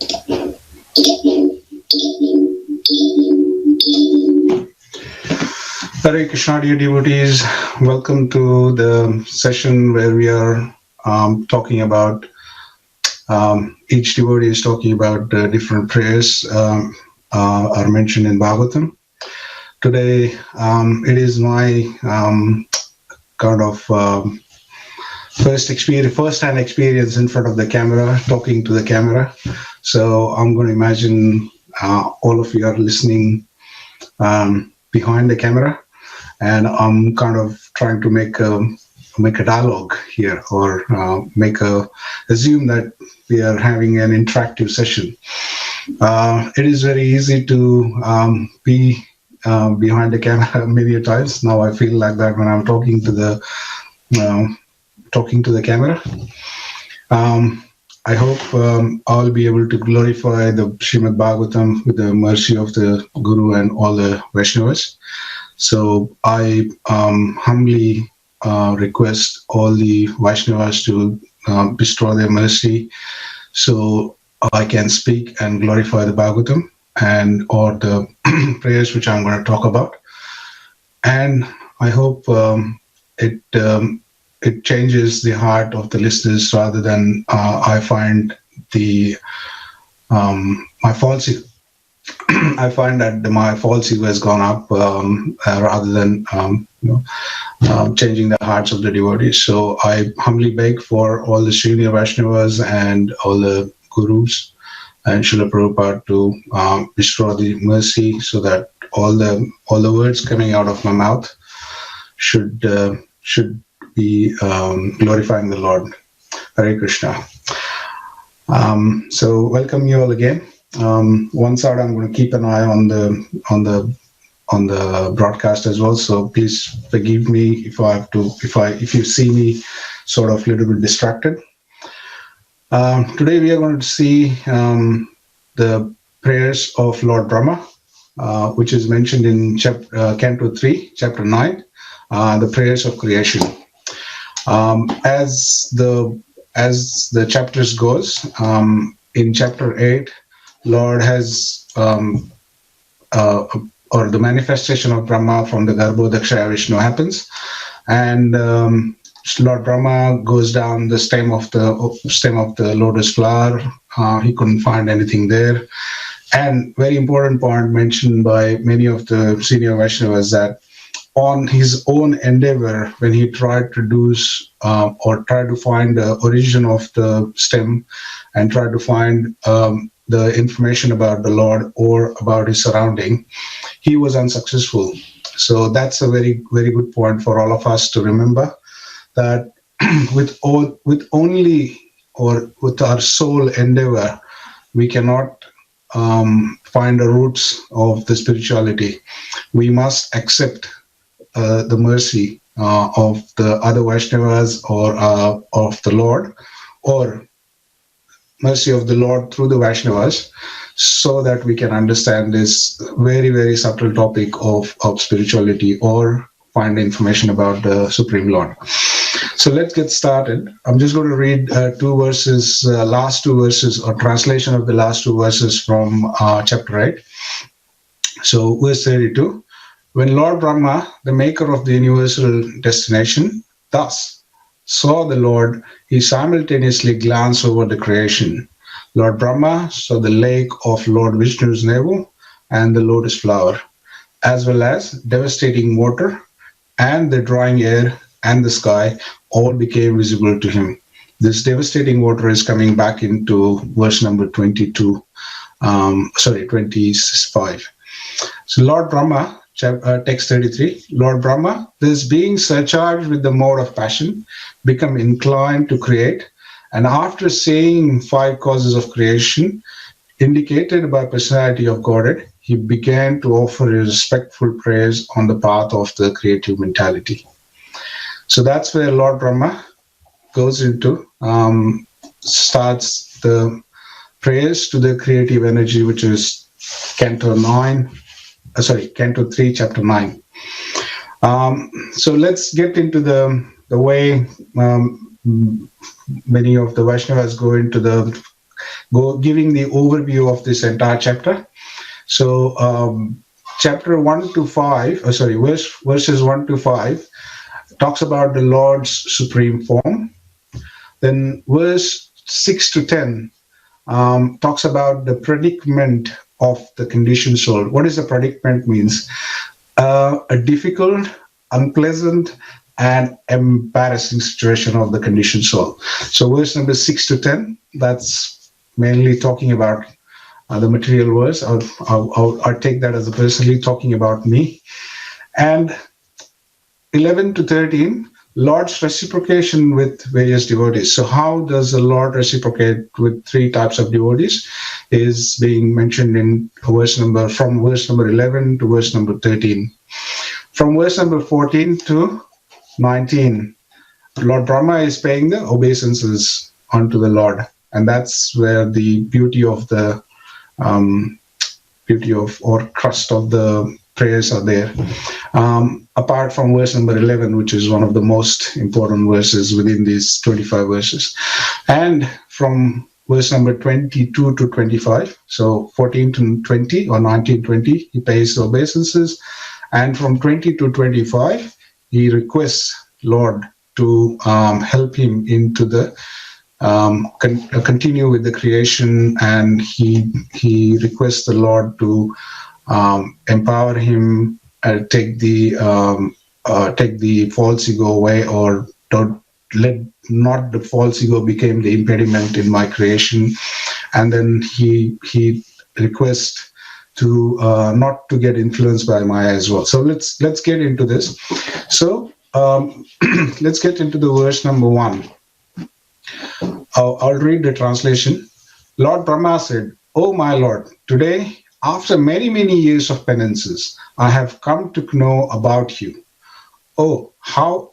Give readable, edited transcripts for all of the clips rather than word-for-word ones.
Hare Krishna, dear devotees. Welcome to the session where we are talking about, each devotee is talking about different prayers are mentioned in Bhagavatam. Today, it is my kind of first-hand experience in front of the camera, talking to the camera. So I'm going to imagine all of you are listening behind the camera, and I'm kind of trying to make a dialogue here, or assume that we are having an interactive session. It is very easy to be behind the camera many times. Now I feel like that when I'm talking to the camera. I hope I'll be able to glorify the Srimad Bhagavatam with the mercy of the Guru and all the Vaishnavas. So I humbly request all the Vaishnavas to bestow their mercy, so I can speak and glorify the Bhagavatam or the prayers which I'm going to talk about. And I hope it changes the heart of the listeners, rather than I find my false. I find that my false ego has gone up rather than changing the hearts of the devotees. So I humbly beg for all the senior Vaishnavas and all the gurus and Srila Prabhupada to bestow the mercy, so that all the words coming out of my mouth should be glorifying the Lord. Hare Krishna. So welcome you all again. One side, I'm going to keep an eye on the broadcast as well. So please forgive me if you see me sort of a little bit distracted. Today we are going to see the prayers of Lord Brahma, which is mentioned in Canto 3, Chapter 9, the prayers of creation. As the chapters goes, in Chapter 8, Lord has or the manifestation of Brahma from the Garbhodakshaya Vishnu happens, and Lord Brahma goes down the stem of the lotus flower. He couldn't find anything there. And very important point mentioned by many of the senior Vaishnavas, that on his own endeavor, when he tried to tried to find the origin of the stem and tried to find the information about the Lord or about his surrounding, he was unsuccessful. So that's a very, very good point for all of us to remember, that with our sole endeavor, we cannot find the roots of the spirituality. We must accept the mercy of the other Vaishnavas or of the Lord, or mercy of the Lord through the Vaishnavas, so that we can understand this very, very subtle topic of spirituality, or find information about the Supreme Lord. So let's get started. I'm just going to read last two verses, or translation of the last two verses from Chapter 8. So verse 32. When Lord Brahma, the maker of the universal destination, thus saw the Lord, he simultaneously glanced over the creation. Lord Brahma saw the lake of Lord Vishnu's navel and the lotus flower, as well as devastating water and the drying air and the sky, all became visible to him. This devastating water is coming back into verse number 25. So Lord Brahma, text 33, Lord Brahma, this being surcharged with the mode of passion, become inclined to create, and after saying 5 causes of creation indicated by personality of Godhead, he began to offer his respectful prayers on the path of the creative mentality. So that's where Lord Brahma goes into, starts the prayers to the creative energy, which is Canto 3, Chapter 9. So let's get into the way many of the Vaishnavas go into the giving the overview of this entire chapter. So chapter 1 to 5, verses 1 to 5 talks about the Lord's supreme form. Then verse 6 to 10 talks about the predicament of the conditioned soul. What does the predicament means? A difficult, unpleasant, and embarrassing situation of the conditioned soul. So verse number 6 to 10, that's mainly talking about the material verse. I'll take that as a personally talking about me. And 11 to 13, Lord's reciprocation with various devotees. So how does the Lord reciprocate with three types of devotees is being mentioned in from verse number 11 to verse number 13. From verse number 14 to 19, Lord Brahma is paying the obeisances unto the Lord. And that's where the beauty of or crust of the prayers are there. Apart from verse number 11, which is one of the most important verses within these 25 verses. And from verse number 22 to 25, so 14 to 20 or 19, 20, he pays obeisances. And from 20 to 25, he requests Lord to help him into the continue with the creation, and he requests the Lord to empower him, take the false ego away, or don't let not the false ego become the impediment in my creation. And then he requests to not to get influenced by Maya as well. So let's get into this. So let's get into the verse number 1. I'll read the translation. Lord Brahma said, "Oh my Lord, today, after many, many years of penances, I have come to know about you. Oh, how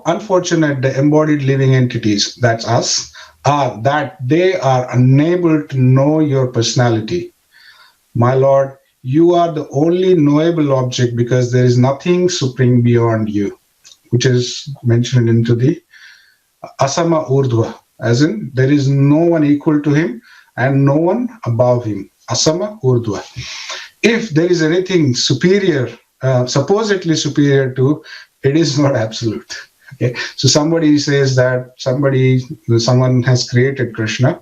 unfortunate the embodied living entities, that's us, are that they are unable to know your personality. My Lord, you are the only knowable object because there is nothing supreme beyond you," which is mentioned into the Asama Urdhva, as in there is no one equal to him and no one above him. Asama Urdhva. If there is anything superior, supposedly superior to, it is not absolute. Okay, so somebody says that someone has created Krishna,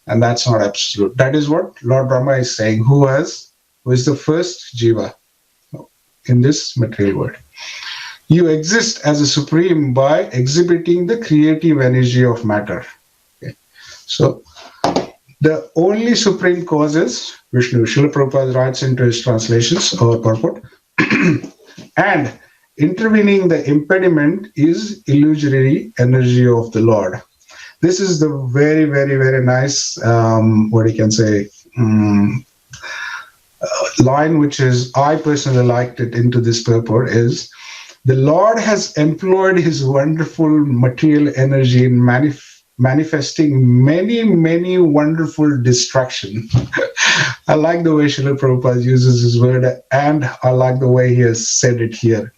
and that's not absolute. That is what Lord Brahma is saying. Who is the first jiva in this material world? You exist as a supreme by exhibiting the creative energy of matter. Okay. So the only supreme cause is Vishnu. Srila Prabhupada writes into his translations or purport, and intervening the impediment is illusory energy of the Lord. This is the very, very, very nice, line, which is, I personally liked it into this purport, is, the Lord has employed his wonderful material energy in manifesting many, many wonderful distractions. I like the way Srila Prabhupada uses his word, and I like the way he has said it here.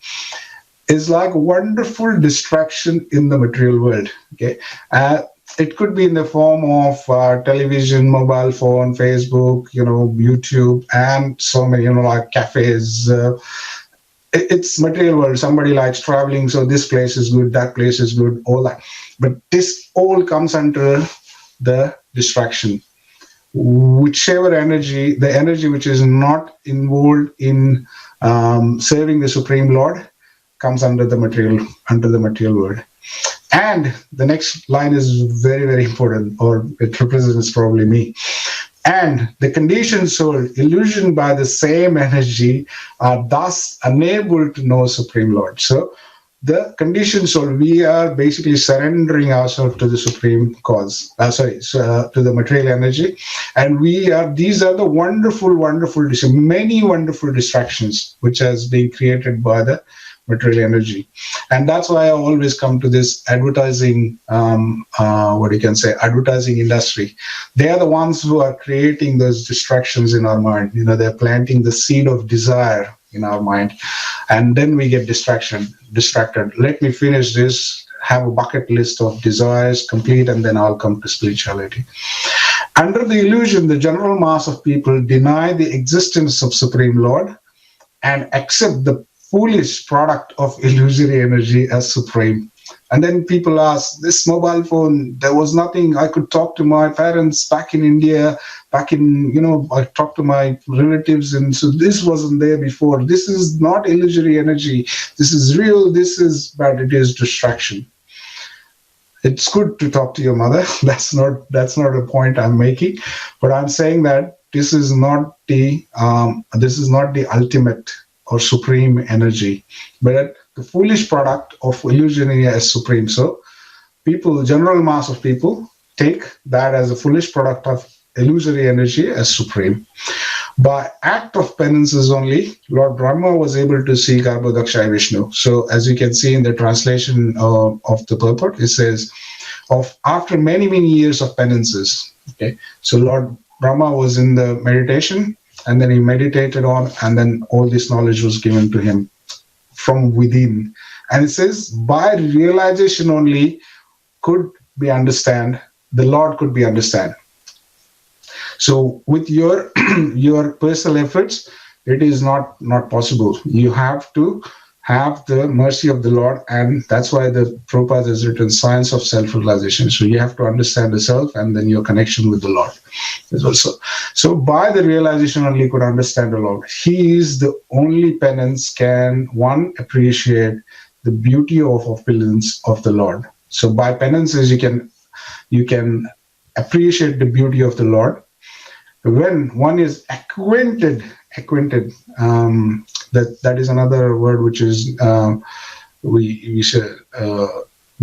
It's like wonderful distraction in the material world. Okay, it could be in the form of television, mobile phone, Facebook, YouTube, and so many, like cafes. It's material world. Somebody likes traveling, so this place is good, that place is good, all that. But this all comes under the distraction. Whichever energy, the energy which is not involved in serving the Supreme Lord, comes under the material world. And the next line is very, very important, or it represents probably me. And the conditioned soul, illusioned by the same energy, are thus unable to know Supreme Lord. So the conditioned soul, we are basically surrendering ourselves to the Supreme Cause, to the material energy. And these are the wonderful, many wonderful distractions which has been created by the material energy. And that's why I always come to this advertising, advertising industry. They are the ones who are creating those distractions in our mind. They're planting the seed of desire in our mind. And then we get distracted. Let me finish this, have a bucket list of desires complete, and then I'll come to spirituality. Under the illusion, the general mass of people deny the existence of Supreme Lord and accept the foolish product of illusory energy as supreme. And then people ask, this mobile phone, there was nothing. I could talk to my parents back in India, I talked to my relatives, and so this wasn't there before. This is not illusory energy. This is real. But it is distraction. It's good to talk to your mother. That's not a point I'm making, but I'm saying that this is not the ultimate or supreme energy, but the foolish product of illusion as supreme. So general mass of people take that as a foolish product of illusory energy as supreme. By act of penances only, Lord Brahma was able to see Garbhodakshaya Vishnu. So as you can see in the translation of the purport, it says, after many, many years of penances. Okay, so Lord Brahma was in the meditation, and then he meditated on, and then all this knowledge was given to him from within. And it says, by realization only the Lord could be understand. So with your personal efforts, it is not possible. You have to have the mercy of the Lord, and that's why the Prabhupada has written Science of Self-Realization. So you have to understand the self and then your connection with the Lord is also. So by the realization only could understand the Lord. He is the only penance can one appreciate the beauty of opulence of the Lord. So by penances you can appreciate the beauty of the Lord. When one is acquainted, that is another word which is we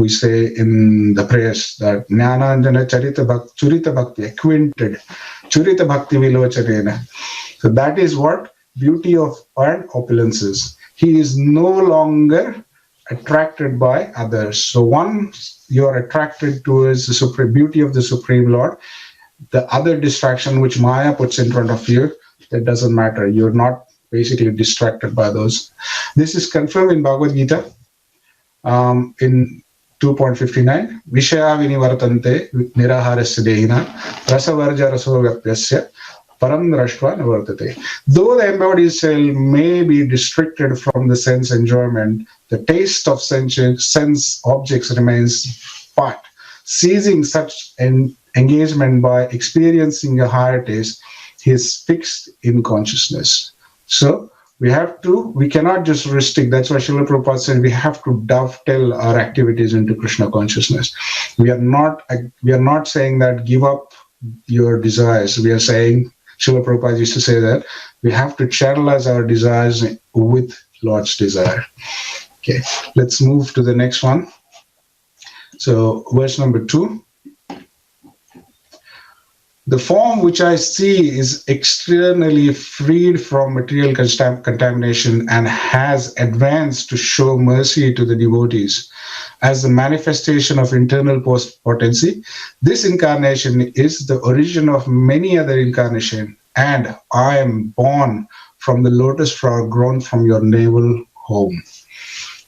say in the prayers that Jnananjana Churita Bhakti, acquainted, Churita Bhakti Vilocharena. So that is what beauty of and opulences. He is no longer attracted by others. So once you are attracted towards the supreme beauty of the Supreme Lord, the other distraction which Maya puts in front of you, that doesn't matter. You're not basically distracted by those. This is confirmed in Bhagavad Gita in 2.59. Vishaya vinivartante niraharasya dehina rasavarja rasovyapyasya param drashtva navartate. Though the embodied soul may be restricted from the sense enjoyment, the taste of sense objects remains, but seizing such an engagement by experiencing a higher taste, he is fixed in consciousness. So we cannot just restrict. That's why Srila Prabhupada said we have to dovetail our activities into Krishna consciousness. We are not saying that give up your desires. We are saying, Srila Prabhupada used to say that we have to channelize our desires with Lord's desire. Okay, let's move to the next one. So verse number 2. The form which I see is externally freed from material contamination and has advanced to show mercy to the devotees. As the manifestation of internal potency, this incarnation is the origin of many other incarnations, and I am born from the lotus flower grown from your navel home.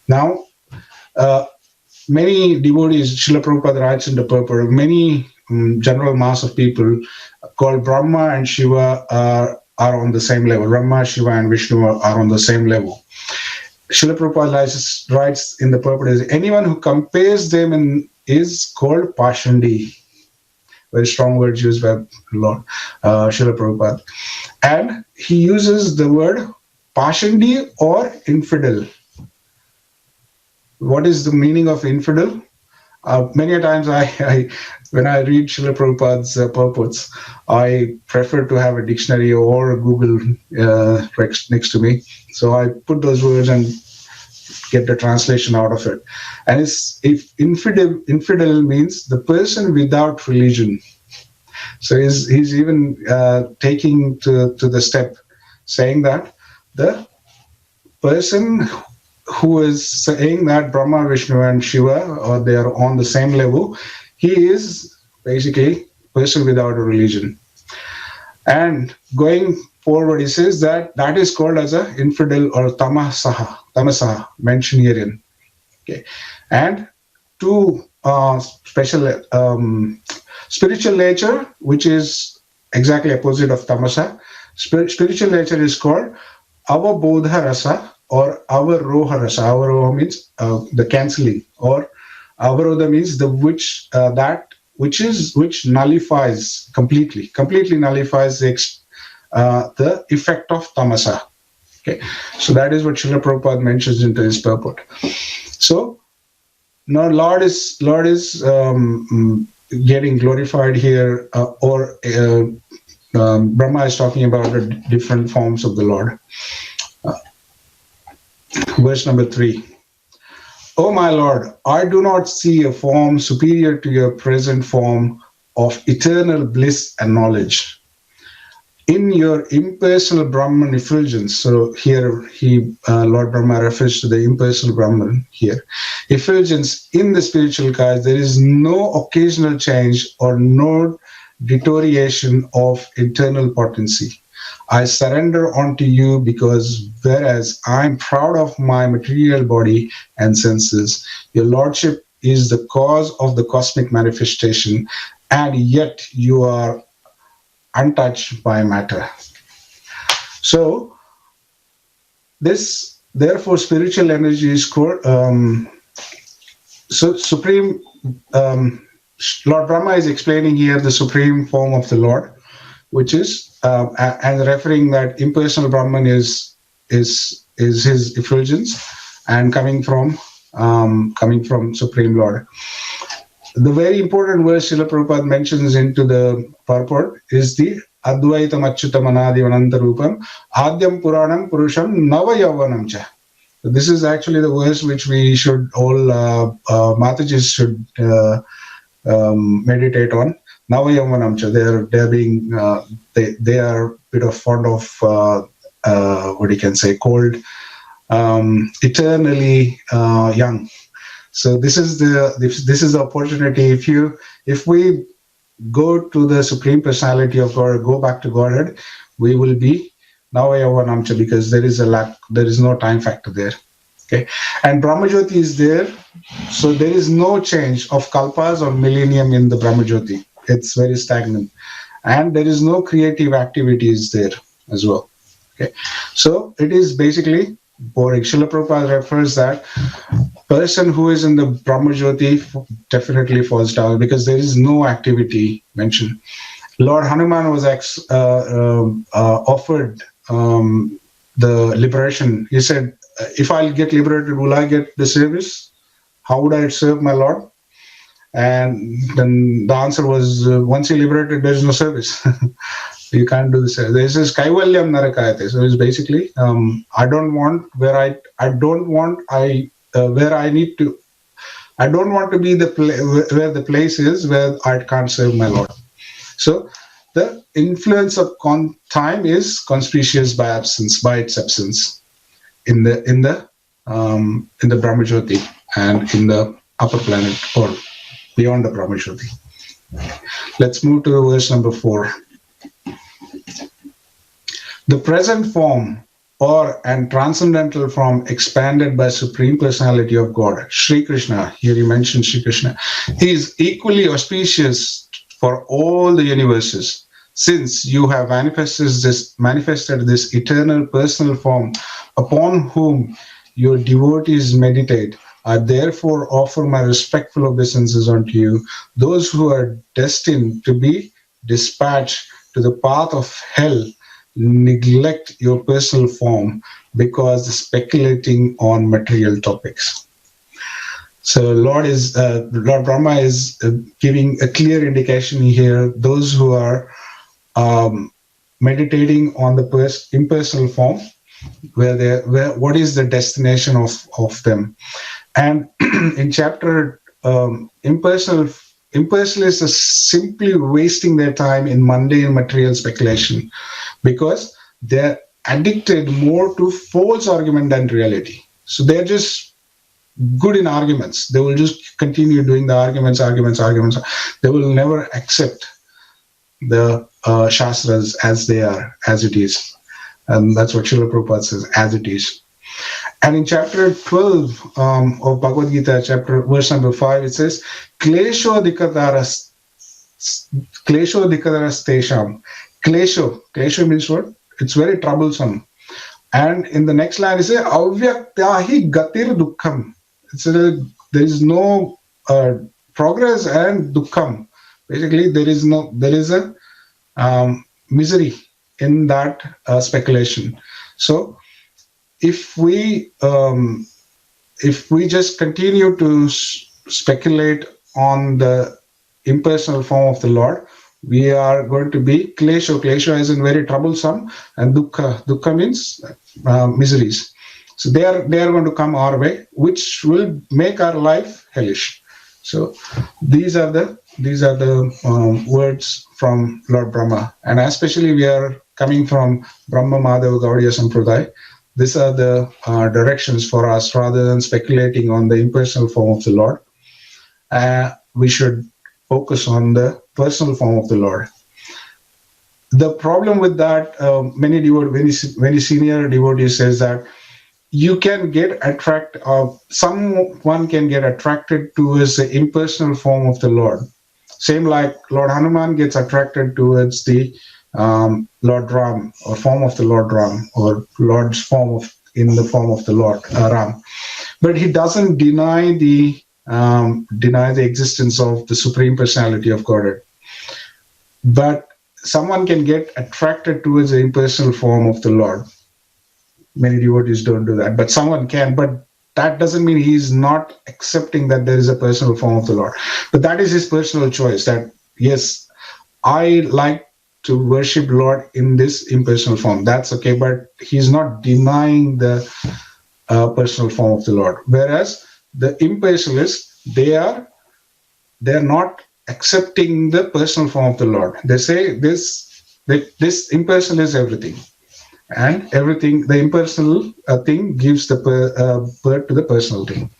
Now, many devotees, Srila Prabhupada writes in the purport, many general mass of people called Brahma and Shiva are on the same level. Brahma, Shiva, and Vishnu are on the same level. Srila Prabhupada writes in the purport, is anyone who compares them is called Pashandi. Very strong words used by Lord Srila Prabhupada. And he uses the word Pashandi or infidel. What is the meaning of infidel? Many a times when I read Srila Prabhupada's purports, I prefer to have a dictionary or Google next to me. So I put those words and get the translation out of it. And if infidel means the person without religion. So he's even taking to the step, saying that the person who is saying that Brahma, Vishnu, and Shiva, they are on the same level, he is basically a person without a religion. And going forward, he says that is called as a infidel or tamasaha, mentioned herein. Okay, and two special Spiritual nature, which is exactly opposite of tamasa, spiritual nature is called avabodha rasa or avaroha rasa. Avaroha means the cancelling, or avarodha means the which nullifies completely nullifies the effect of tamasa. Okay, so that is what Srila Prabhupada mentions into his purport. So now Lord is getting glorified here, or Brahma is talking about the different forms of the Lord. Verse number 3. O my Lord, I do not see a form superior to your present form of eternal bliss and knowledge. In your impersonal Brahman effulgence, so here Lord Brahma refers to the impersonal Brahman here, effulgence in the spiritual cause, there is no occasional change or no deterioration of internal potency. I surrender unto you because whereas I am proud of my material body and senses, your Lordship is the cause of the cosmic manifestation, and yet you are untouched by matter. So this, therefore, spiritual energy is called so supreme. Lord Brahma is explaining here the supreme form of the Lord, which is and referring that impersonal Brahman is his effulgence and coming from Supreme Lord. The very important verse Srila Prabhupada mentions into the purport is the Advaitam Achyutam Anadi Ananta Rupam Adyam Puranam Purusham Nava Yavanam Cha. So this is actually the verse which we should all Matajis should meditate on. Nava Yavanam Cha. They're being they are a bit of fond of what you can say called eternally young. So this is the opportunity. If we go to the Supreme Personality of God, go back to Godhead, we will be Navayavanamcha, because there is no time factor there. Okay, and Brahmajyoti is there, so there is no change of kalpas or millennium in the Brahmajyoti. It's very stagnant, and there is no creative activities there as well. Okay, so it is basically boring. Srila Prabhupada refers that person who is in the Brahmajyoti definitely falls down because there is no activity mentioned. Lord Hanuman was offered the liberation. He said, if I'll get liberated, will I get the service? How would I serve my Lord? And then the answer was, once you're liberated, there's no service. You can't do this. This is Kaivalyam Narakayate. So it's basically, I don't want where I don't want to be where the place is where I can't serve my Lord. So the influence of time is conspicuous by its absence in the Brahmajyoti and in the upper planet or beyond the Brahmajyoti. Let's move to verse number 4. The present form and transcendental form expanded by Supreme Personality of God, Sri Krishna, here you mentioned Sri Krishna, is equally auspicious for all the universes, since you have manifested this eternal personal form upon whom your devotees meditate. I therefore offer my respectful obeisances unto you, those who are destined to be dispatched to the path of hell. Neglect your personal form because speculating on material topics. So Lord Brahma is giving a clear indication here. Those who are meditating on the impersonal form, what is the destination of them? And in chapter impersonalists are simply wasting their time in mundane material speculation, because they're addicted more to false argument than reality. So they're just good in arguments. They will just continue doing the arguments. They will never accept the Shastras as they are, as it is. And that's what Srila Prabhupada says, as it is. And in chapter 12 of Bhagavad Gita, verse number 5, it says, Klesho dikataras Klesho dikadarastesham. Klesho means what? It's very troublesome. And in the next line, it says, Avyaktahi gatir dukkham. There is no progress and dukkham. Basically, there is a misery in that speculation. So if we just continue to speculate on the impersonal form of the Lord, we are going to be klesho. Klesho is in very troublesome, and dukkha. Dukkha means miseries. So they are going to come our way, which will make our life hellish. So these are the words from Lord Brahma, and especially we are coming from Brahma Madhava Gaudiya Sampradaya. These are the directions for us. Rather than speculating on the impersonal form of the Lord, we should focus on the personal form of the Lord. The problem with that, many senior devotees says that you can get someone can get attracted towards the impersonal form of the Lord. Same like Lord Hanuman gets attracted towards the Lord Ram, or form of the Lord Ram, or Lord's form in the form of the Lord Ram. But he doesn't deny the existence of the Supreme Personality of Godhead. But someone can get attracted towards the impersonal form of the Lord. Many devotees don't do that, but someone can. But that doesn't mean he's not accepting that there is a personal form of the Lord. But that is his personal choice, that yes, I like to worship Lord in this impersonal form. That's okay, but he's not denying the personal form of the Lord. Whereas the impersonalists, they're not accepting the personal form of the Lord. They say this impersonal is everything, and everything, the impersonal thing gives the birth to the personal thing.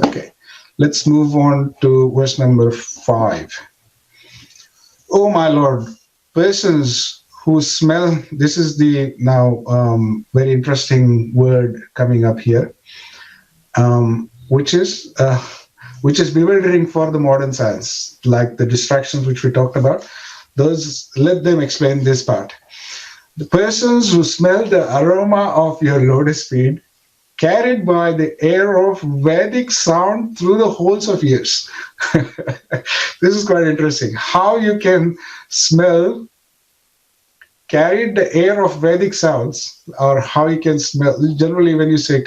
Okay, let's move on to verse number 5. Oh my Lord, persons who smell. This is the now very interesting word coming up here, which is bewildering for the modern science, like the distractions which we talked about. Those, let them explain this part. The persons who smell the aroma of your lotus feet, carried by the air of Vedic sound through the holes of ears. This is quite interesting. How you can smell, carried the air of Vedic sounds, or how you can smell. Generally, when you say,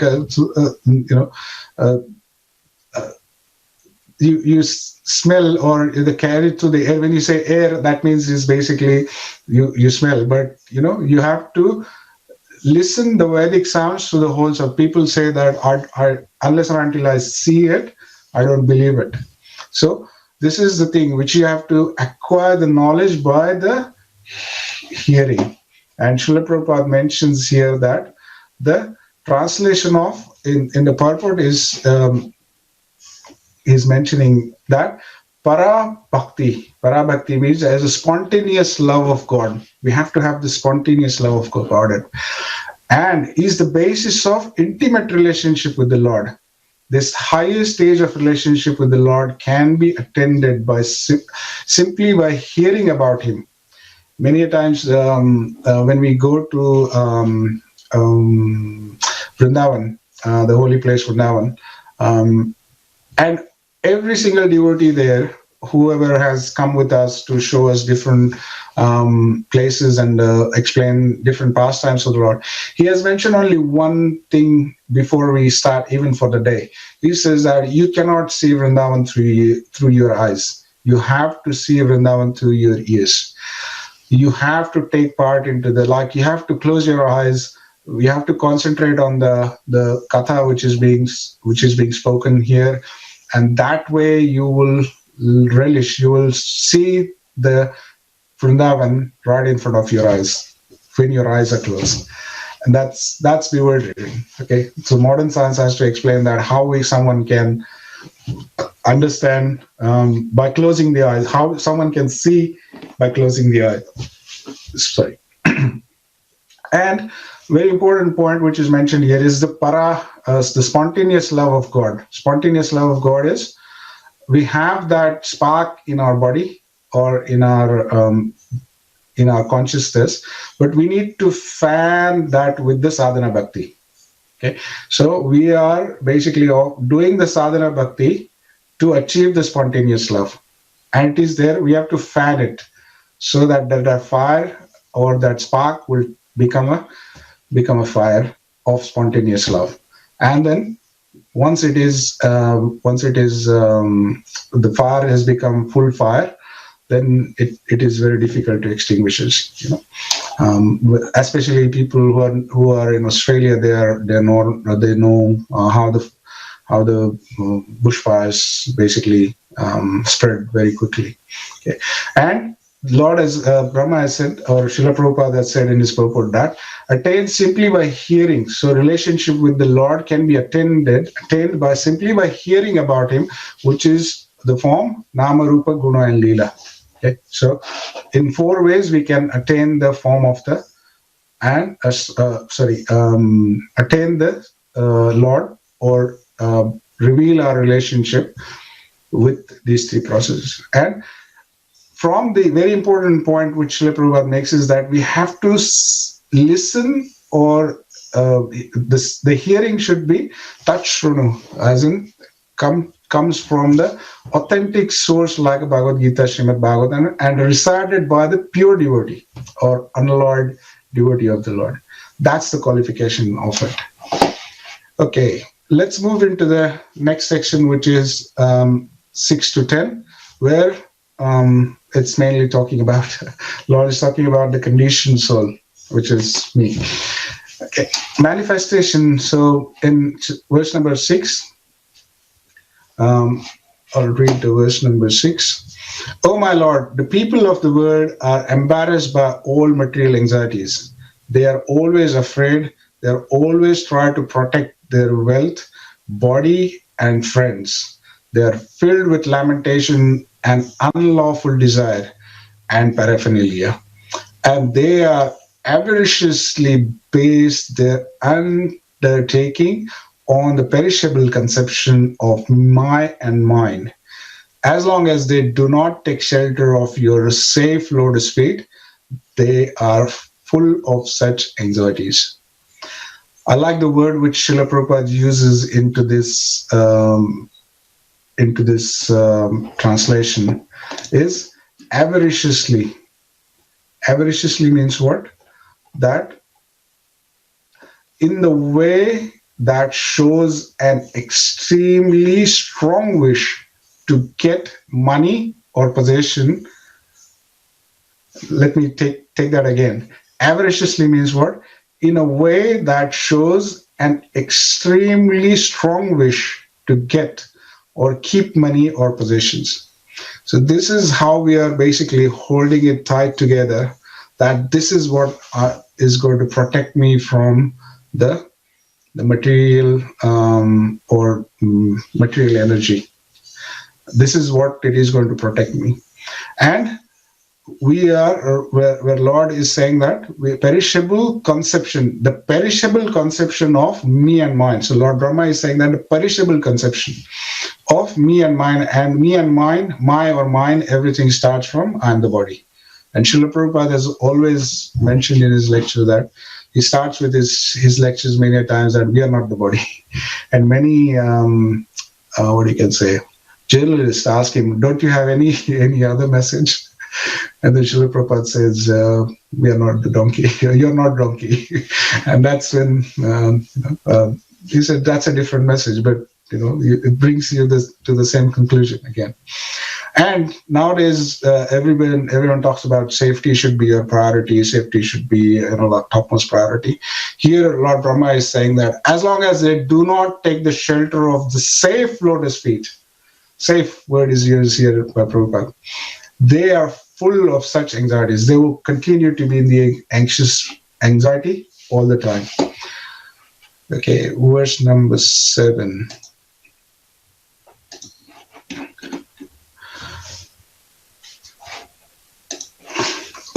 you smell, or the carried through the air. When you say air, that means is basically you smell. But you have to listen the Vedic sounds to the holes of. People say that unless or until I see it, I don't believe it. So this is the thing which you have to acquire the knowledge by the hearing. And Srila Prabhupada mentions here that the translation of in the purport is mentioning that para bhakti means as a spontaneous love of God. We have to have the spontaneous love of God, and is the basis of intimate relationship with the Lord. This higher stage of relationship with the Lord can be attended by simply by hearing about Him. Many times when we go to Vrindavan, the holy place Vrindavan, and every single devotee there, whoever has come with us to show us different places and explain different pastimes of the Lord, he has mentioned only one thing before we start, even for the day. He says that you cannot see Vrindavan through your eyes. You have to see Vrindavan through your ears. You have to take part into you have to close your eyes. You have to concentrate on the katha which is being spoken here. And that way you will relish, you will see the Vrindavan right in front of your eyes when your eyes are closed. And that's bewildering. Okay, so modern science has to explain that how someone can understand by closing the eyes, how someone can see by closing the eye. Sorry. And very important point which is mentioned here is the the spontaneous love of God. Spontaneous love of God is we have that spark in our body or in our consciousness, but we need to fan that with the sadhana bhakti. Okay, so we are basically doing the sadhana bhakti to achieve the spontaneous love, and it is there. We have to fan it so that that fire or that spark will become a fire of spontaneous love, and then once it is the fire has become full fire, then it is very difficult to extinguish it. Especially people who are in Australia, they know how the bushfires basically spread very quickly. Okay, and Lord, as Brahma has said, or Srila Prabhupada has said in his purport, that attained simply by hearing. So relationship with the Lord can be attained by simply by hearing about him, which is the form Nama, Rupa, Guna, and Leela. Okay, so in 4 ways we can attain the form of the attain the Lord, or reveal our relationship with these 3 processes. And from the very important point which Srila Prabhupada makes is that we have to listen, or the hearing should be tat shrunu, as in comes from the authentic source like Bhagavad Gita, Srimad Bhagavatam, and recited by the pure devotee or unalloyed devotee of the Lord. That's the qualification of it. Okay, let's move into the next section, which is 6 to 10, where it's mainly talking about, Lord is talking about the conditioned soul, which is me. Okay, manifestation. So in verse number 6, I'll read the verse number 6. Oh my Lord, the people of the world are embarrassed by all material anxieties. They are always afraid. They are always trying to protect their wealth, body, and friends. They are filled with lamentation and unlawful desire and paraphernalia. And they are avariciously based their undertaking on the perishable conception of my and mine. As long as they do not take shelter of your safe lotus feet, they are full of such anxieties. I like the word which Srila Prabhupada uses into this translation is avariciously. Avariciously means what? That in the way that shows an extremely strong wish to get money or possession. Let me take that again. Avariciously means what? In a way that shows an extremely strong wish to get or keep money or possessions. So this is how we are basically holding it tight together, that this is what is going to protect me from the material or material energy. This is what it is going to protect me. And we are where Lord is saying that perishable conception, the perishable conception of me and mine. So Lord Brahma is saying that the perishable conception of me and mine, and me and mine, my or mine, everything starts from I am the body. And Srila Prabhupada has always mentioned in his lecture that he starts with his lectures many times that we are not the body. And many what you can say, journalists ask him, don't you have any other message? And then Srila Prabhupada says, we are not the donkey. You're not donkey. And that's when he said, that's a different message, but it brings you to the same conclusion again. And nowadays, everyone talks about safety should be your priority. Safety should be the topmost priority. Here, Lord Brahma is saying that as long as they do not take the shelter of the safe lotus feet, safe word is used here by Prabhupada, they are full of such anxieties. They will continue to be in the anxiety all the time. Okay, verse number 7.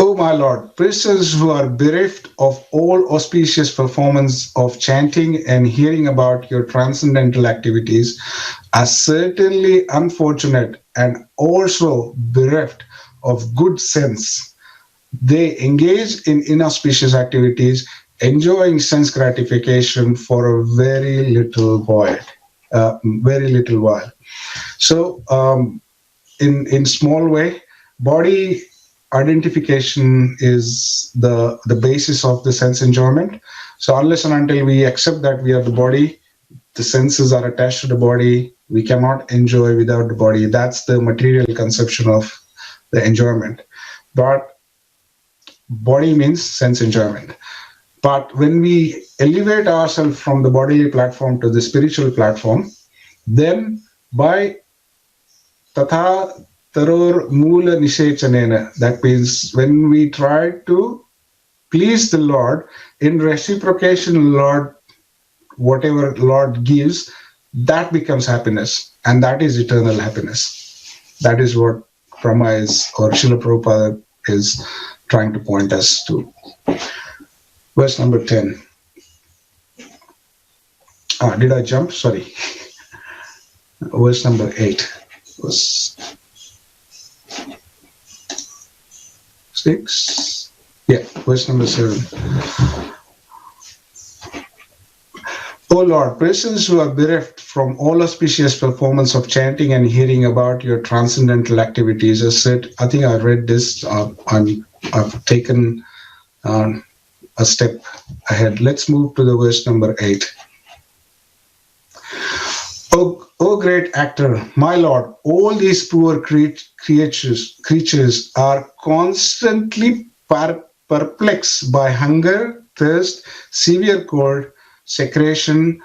O my Lord, persons who are bereft of all auspicious performance of chanting and hearing about your transcendental activities are certainly unfortunate and also bereft of good sense, they engage in inauspicious activities, enjoying sense gratification for a very little while. Very little while. So, in small way, body identification is the basis of the sense enjoyment. So unless and until we accept that we are the body, the senses are attached to the body, we cannot enjoy without the body. That's the material conception of the enjoyment. But body means sense enjoyment. But when we elevate ourselves from the bodily platform to the spiritual platform, then by tatha taror mula nishechanena, that means when we try to please the Lord, in reciprocation, Lord, whatever Lord gives, that becomes happiness, and that is eternal happiness. That is what Brahma is, or Srila Prabhupada is trying to point us to. Verse number 10. Did I jump? Sorry. Verse number 8. Verse 6. Yeah, verse number 7. O Lord, persons who are bereft from all auspicious performance of chanting and hearing about your transcendental activities, as said, I think I read this, I've taken a step ahead. Let's move to the verse number 8. O great actor, my Lord, all these poor creatures are constantly perplexed by hunger, thirst, severe cold, secretion,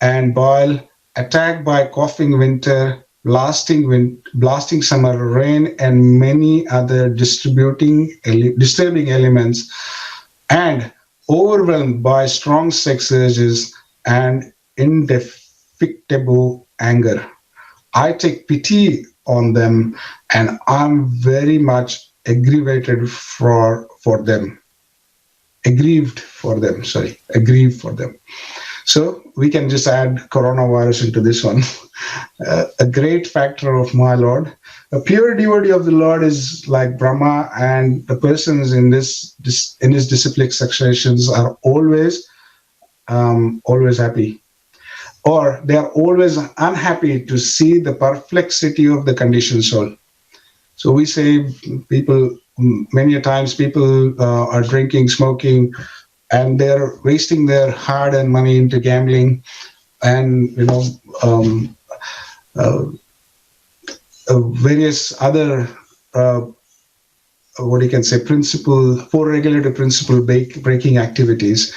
and boil, attacked by coughing winter, blasting summer rain, and many other disturbing elements, and overwhelmed by strong sex urges and indefectible anger. I take pity on them, and I'm very much aggrieved for them. Aggrieved for them. So we can just add coronavirus into this one. A great factor of my Lord. A pure devotee of the Lord is like Brahma, and the persons in his disciplic successions are always happy, or they are always unhappy to see the perplexity of the conditioned soul. So we say many times people are drinking, smoking, and they're wasting their hard-earned money into gambling, and various other four regulated principle breaking activities.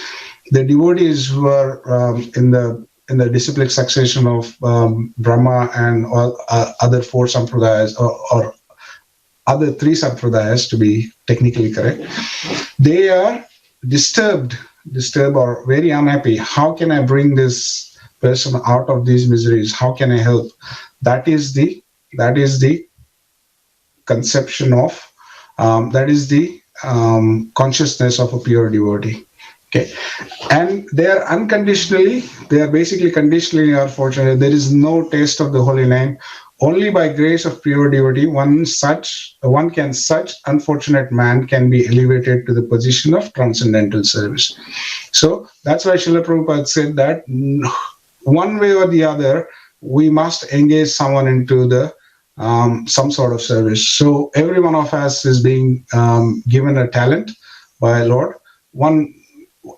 The devotees who are in the disciplic succession of Brahma and all, other four sampradayas, or other three sampradayas to be technically correct, they are disturbed or very unhappy. How can I bring this person out of these miseries? How can I help? That is the conception of consciousness of a pure devotee. Okay, and they are basically conditionally unfortunate. There is no taste of the holy name. Only by grace of pure devotee, such unfortunate man can be elevated to the position of transcendental service. So that's why Srila Prabhupada said that one way or the other, we must engage someone into the some sort of service. So every one of us is being given a talent by Lord.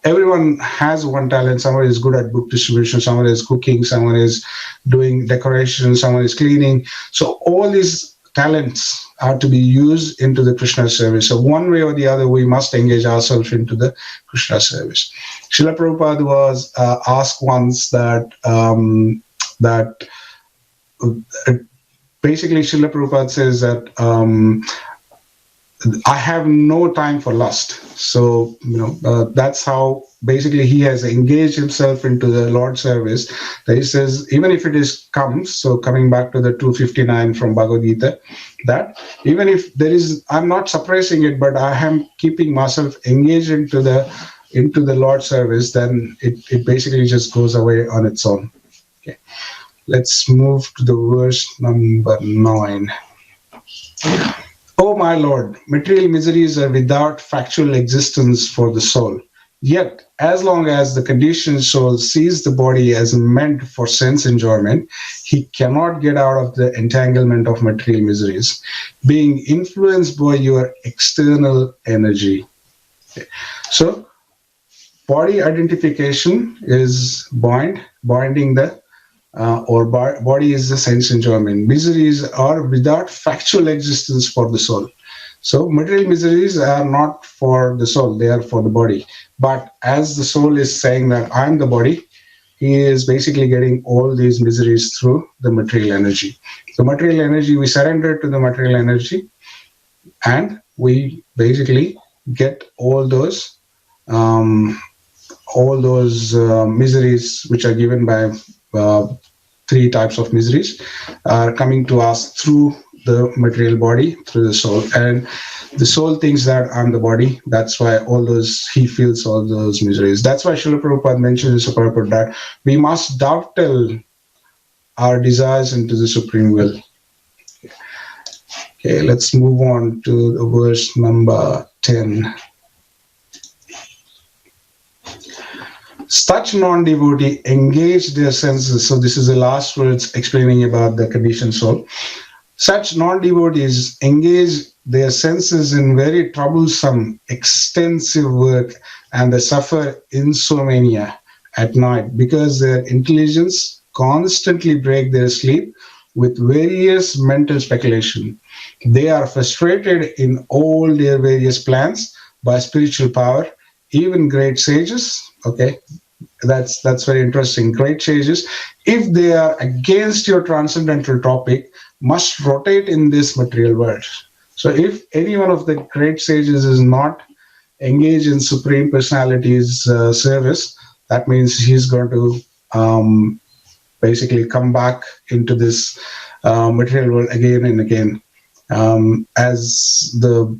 Everyone has one talent. Someone is good at book distribution, someone is cooking, someone is doing decoration, someone is cleaning. So all these talents are to be used into the Krishna service. So one way or the other, we must engage ourselves into the Krishna service. Srila Prabhupada was asked once basically Srila Prabhupada says that I have no time for lust. So, that's how basically he has engaged himself into the Lord's service. That he says, even if it coming back to the 259 from Bhagavad Gita, that even if there is, I'm not suppressing it, but I am keeping myself engaged into the Lord's service, then it basically just goes away on its own. Okay. Let's move to the verse number 9. O my Lord, material miseries are without factual existence for the soul. Yet, as long as the conditioned soul sees the body as meant for sense enjoyment, he cannot get out of the entanglement of material miseries, being influenced by your external energy. So, body identification is binding the body is the sense enjoyment. Miseries are without factual existence for the soul. So material miseries are not for the soul, they are for the body. But as the soul is saying that I'm the body, he is basically getting all these miseries through the material energy. So material energy, we surrender to the material energy, and we basically get um, all those miseries which are given by uh, three types of miseries are coming to us through the material body, through the soul. And the soul thinks that I'm the body. That's why he feels all those miseries. That's why Srila Prabhupada mentions in Purport that we must dovetail our desires into the supreme will. Okay, let's move on to the verse number 10. Such non-devotee engage their senses. So this is the last words explaining about the conditioned soul. Such non-devotees engage their senses in very troublesome, extensive work, and they suffer insomnia at night because their intelligence constantly break their sleep with various mental speculation. They are frustrated in all their various plans by spiritual power. Even great sages, okay, that's very interesting. Great sages, if they are against your transcendental topic, must rotate in this material world. So if any one of the great sages is not engaged in Supreme Personality's service, that means he's going to basically come back into this material world again and again. As the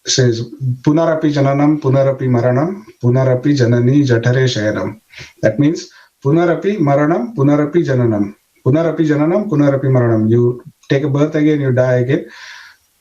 says, Punarapi Jananam, Punarapi Maranam, Punarapi Janani Jatare Shayanam. That means Punarapi Maranam, Punarapi Jananam. Punarapi Jananam, Punarapi Maranam. You take a birth again, you die again.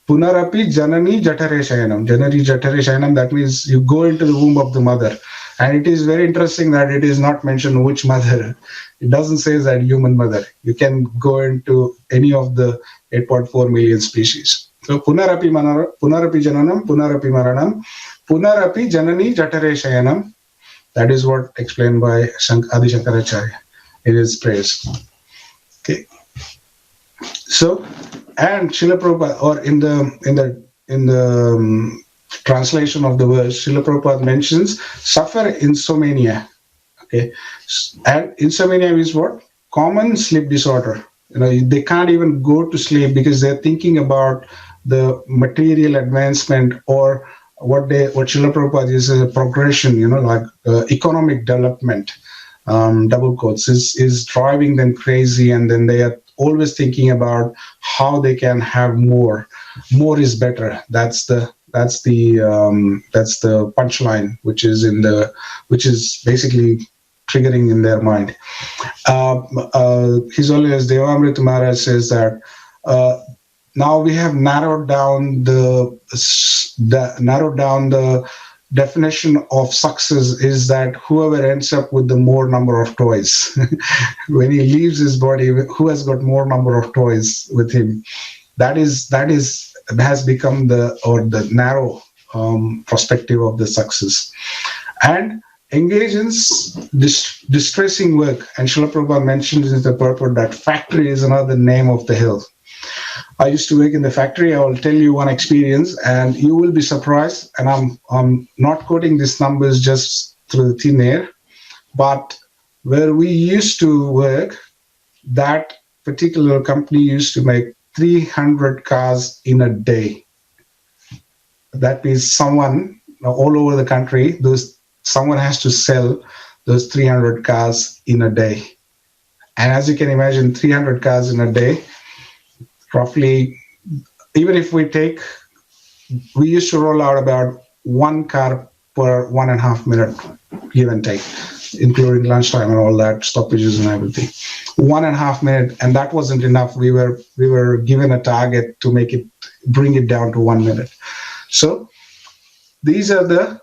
Punarapi Janani Jatare Shayanam. Janani Jatare Shayanam, that means you go into the womb of the mother. And it is very interesting that it is not mentioned which mother. It doesn't say that human mother. You can go into any of the 8.4 million species. So Punarapi Jananam, Punarapi Maranam, Punarapi Janani Jatare Shayanam. That is what explained by Adi Shankaracharya in his prayers. Okay. So, and Srila Prabhupada, or in the translation of the verse, Srila Prabhupada mentions suffer insomnia. Okay, and insomnia is what? Common sleep disorder. They can't even go to sleep because they're thinking about the material advancement, or what Srila Prabhupada is a progression, like economic development, double quotes, is driving them crazy, and then they are always thinking about how they can have more. More is better. That's the punchline, which is basically triggering in their mind. His Holiness Devamrita Maharaj says that now we have narrowed down the definition of success is that whoever ends up with the more number of toys. When he leaves his body, who has got more number of toys with him? That has become the narrow perspective of the success. And engage in distressing work. And Srila Prabhupada mentions in the purport that factory is another name of the hill. I used to work in the factory. I will tell you one experience, and you will be surprised. And I'm not quoting these numbers just through the thin air, but where we used to work, that particular company used to make 300 cars in a day. That means someone all over the country, someone has to sell those 300 cars in a day. And as you can imagine, 300 cars in a day, roughly, even if we used to roll out about one car per 1.5 minute, give and take. including lunchtime and all that, stoppages and everything. 1.5 minutes, and that wasn't enough. We were given a target to bring it down to 1 minute. So these are the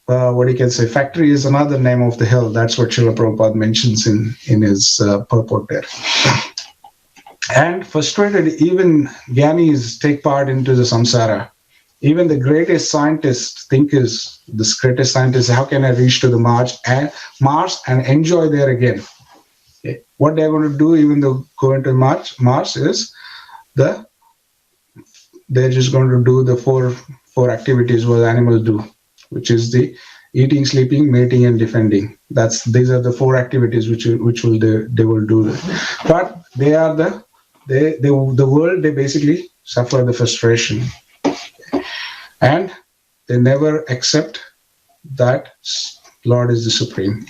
what you can say. Factory is another name of the hill. That's what Srila Prabhupada mentions in his purport there. And frustrated, even Gyanis take part into the samsara. Even the greatest scientists, thinkers, the greatest scientists, how can I reach to the Mars and enjoy there again? Okay. What they're going to do, even though going to Mars is they're just going to do the four activities what animals do, which is the eating, sleeping, mating, and defending. These are the 4 activities which they will do. But they are the world. They basically suffer the frustration, and they never accept that Lord is the supreme.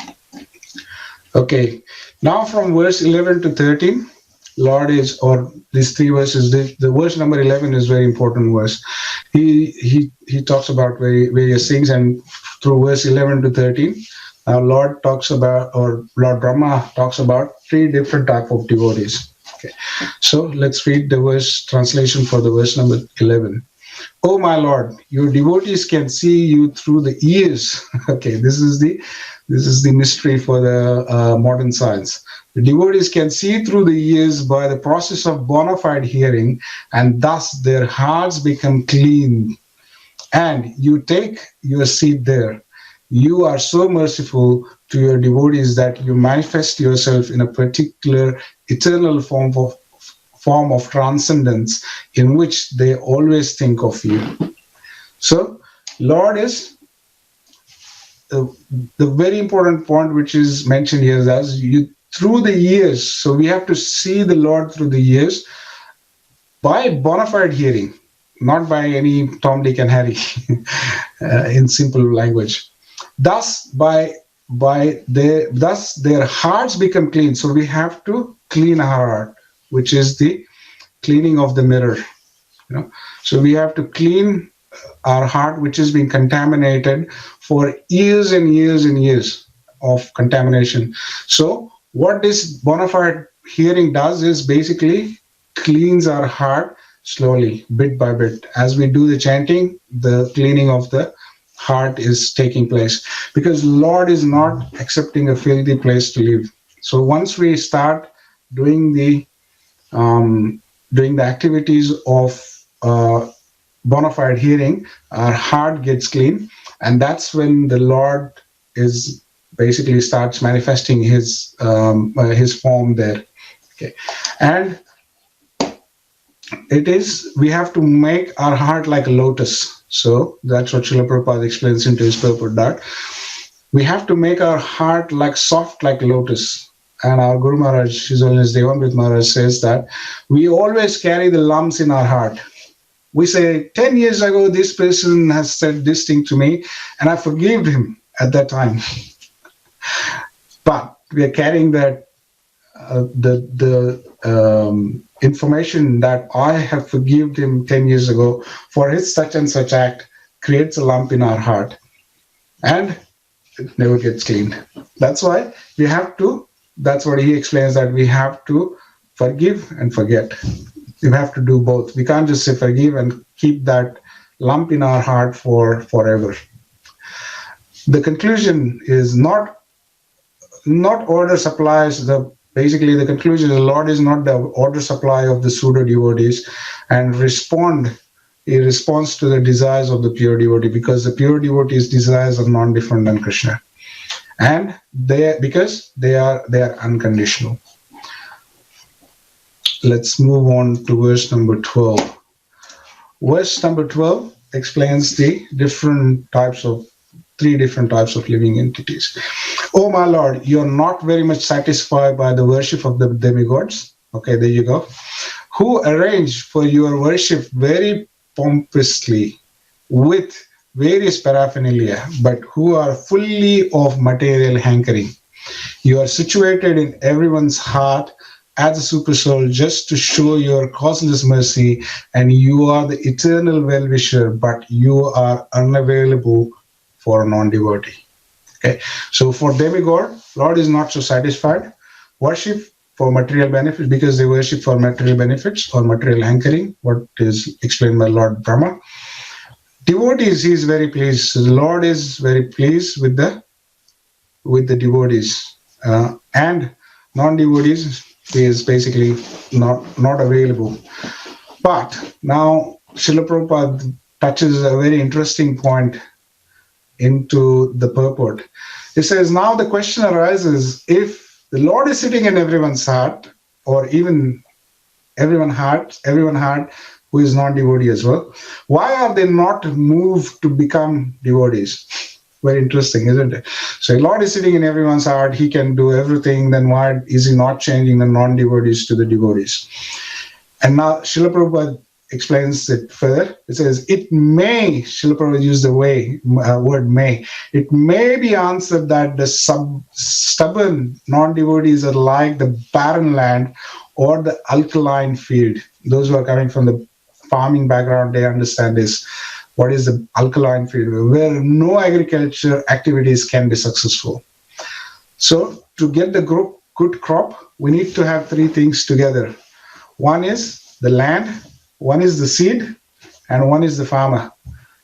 Okay, now from verse 11 to 13, Lord is, or these 3 verses, the verse number 11 is very important verse. He talks about various things, and through verse 11 to 13, Lord talks about, or Lord Brahma talks about 3 different type of devotees. Okay, so let's read the verse translation for the verse number 11. Oh my Lord, your devotees can see you through the ears. Okay, this is the mystery for the modern science. The devotees can see through the ears by the process of bona fide hearing, and thus their hearts become clean. And you take your seat there. You are so merciful to your devotees that you manifest yourself in a particular eternal form of transcendence in which they always think of you. So, Lord is the very important point which is mentioned here, as you through the years. So we have to see the Lord through the years by bona fide hearing, not by any Tom, Dick, and Harry in simple language. Thus, thus their hearts become clean. So we have to clean our heart, which is the cleaning of the mirror. So we have to clean our heart, which has been contaminated for years and years and years of contamination. So what this bona fide hearing does is basically cleans our heart slowly, bit by bit. As we do the chanting, the cleaning of the heart is taking place, because Lord is not accepting a filthy place to live. So once we start doing the activities of bona fide hearing, our heart gets clean, and that's when the Lord is basically starts manifesting his form there. Okay, and we have to make our heart like a lotus. So that's what Srila Prabhupada explains into his purport, that we have to make our heart like soft like lotus. And our Guru Maharaj, His Holiness Devamrit Maharaj, says that we always carry the lumps in our heart. We say, 10 years ago, this person has said this thing to me, and I forgave him at that time. But we are carrying that information that I have forgiven him 10 years ago for his such and such act creates a lump in our heart, and it never gets cleaned. That's why we have to, that's what he explains, that we have to forgive and forget. You have to do both. We can't just say forgive and keep that lump in our heart for forever. The conclusion is not order supplies. Basically, the conclusion is the Lord is not the order supply of the pseudo devotees, and he responds to the desires of the pure devotee, because the pure devotee's desires are non-different than Krishna, and because they are unconditional. Let's move on to verse number 12. Verse number 12 explains the three different types of living entities. Oh my Lord, you're not very much satisfied by the worship of the demigods. Okay, there you go. Who arrange for your worship very pompously with various paraphernalia, but who are fully of material hankering. You are situated in everyone's heart as a super soul just to show your causeless mercy, and you are the eternal well-wisher, but you are unavailable for a non-devotee. Okay, so for demigod, Lord is not so satisfied. Worship for material benefits, because they worship for material benefits or material hankering, what is explained by Lord Brahma. Devotees, he is very pleased. So the Lord is very pleased with the devotees, and non-devotees is basically not available. But now Srila Prabhupada touches a very interesting point into the purport. He says, now the question arises, if the Lord is sitting in everyone's heart, or even everyone heart who is non-devotee as well, why are they not moved to become devotees? Very interesting, isn't it? So Lord is sitting in everyone's heart, he can do everything, then why is he not changing the non-devotees to the devotees? And now Srila Prabhupada explains it further. It says, it may, Srila Prabhupada used the word may, it may be answered that the stubborn non-devotees are like the barren land or the alkaline field. Those who are coming from the farming background, they understand this. What is the alkaline field? Where no agriculture activities can be successful. So to get the good crop, we need to have three things together. One is the land, one is the seed, and one is the farmer.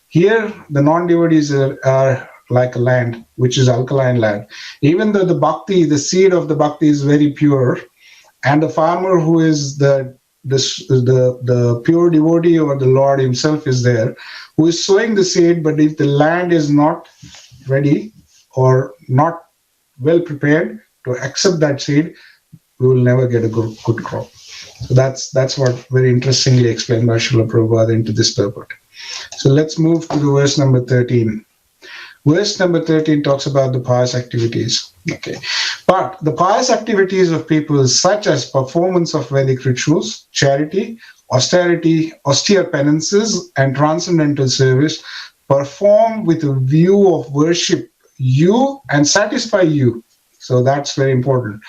Here, the non-devotees are like a land, which is alkaline land. Even though the bhakti, the seed of the bhakti is very pure, and the farmer who is the pure devotee or the Lord himself is there, who is sowing the seed, but if the land is not ready or not well prepared to accept that seed, we will never get a good crop. So that's what very interestingly explained by Srila Prabhupada into this purport. So let's move to the verse number 13. Verse number 13 talks about the pious activities. Okay, but the pious activities of people such as performance of Vedic rituals, charity, austerity, austere penances, and transcendental service perform with a view of worship you and satisfy you. So that's very important.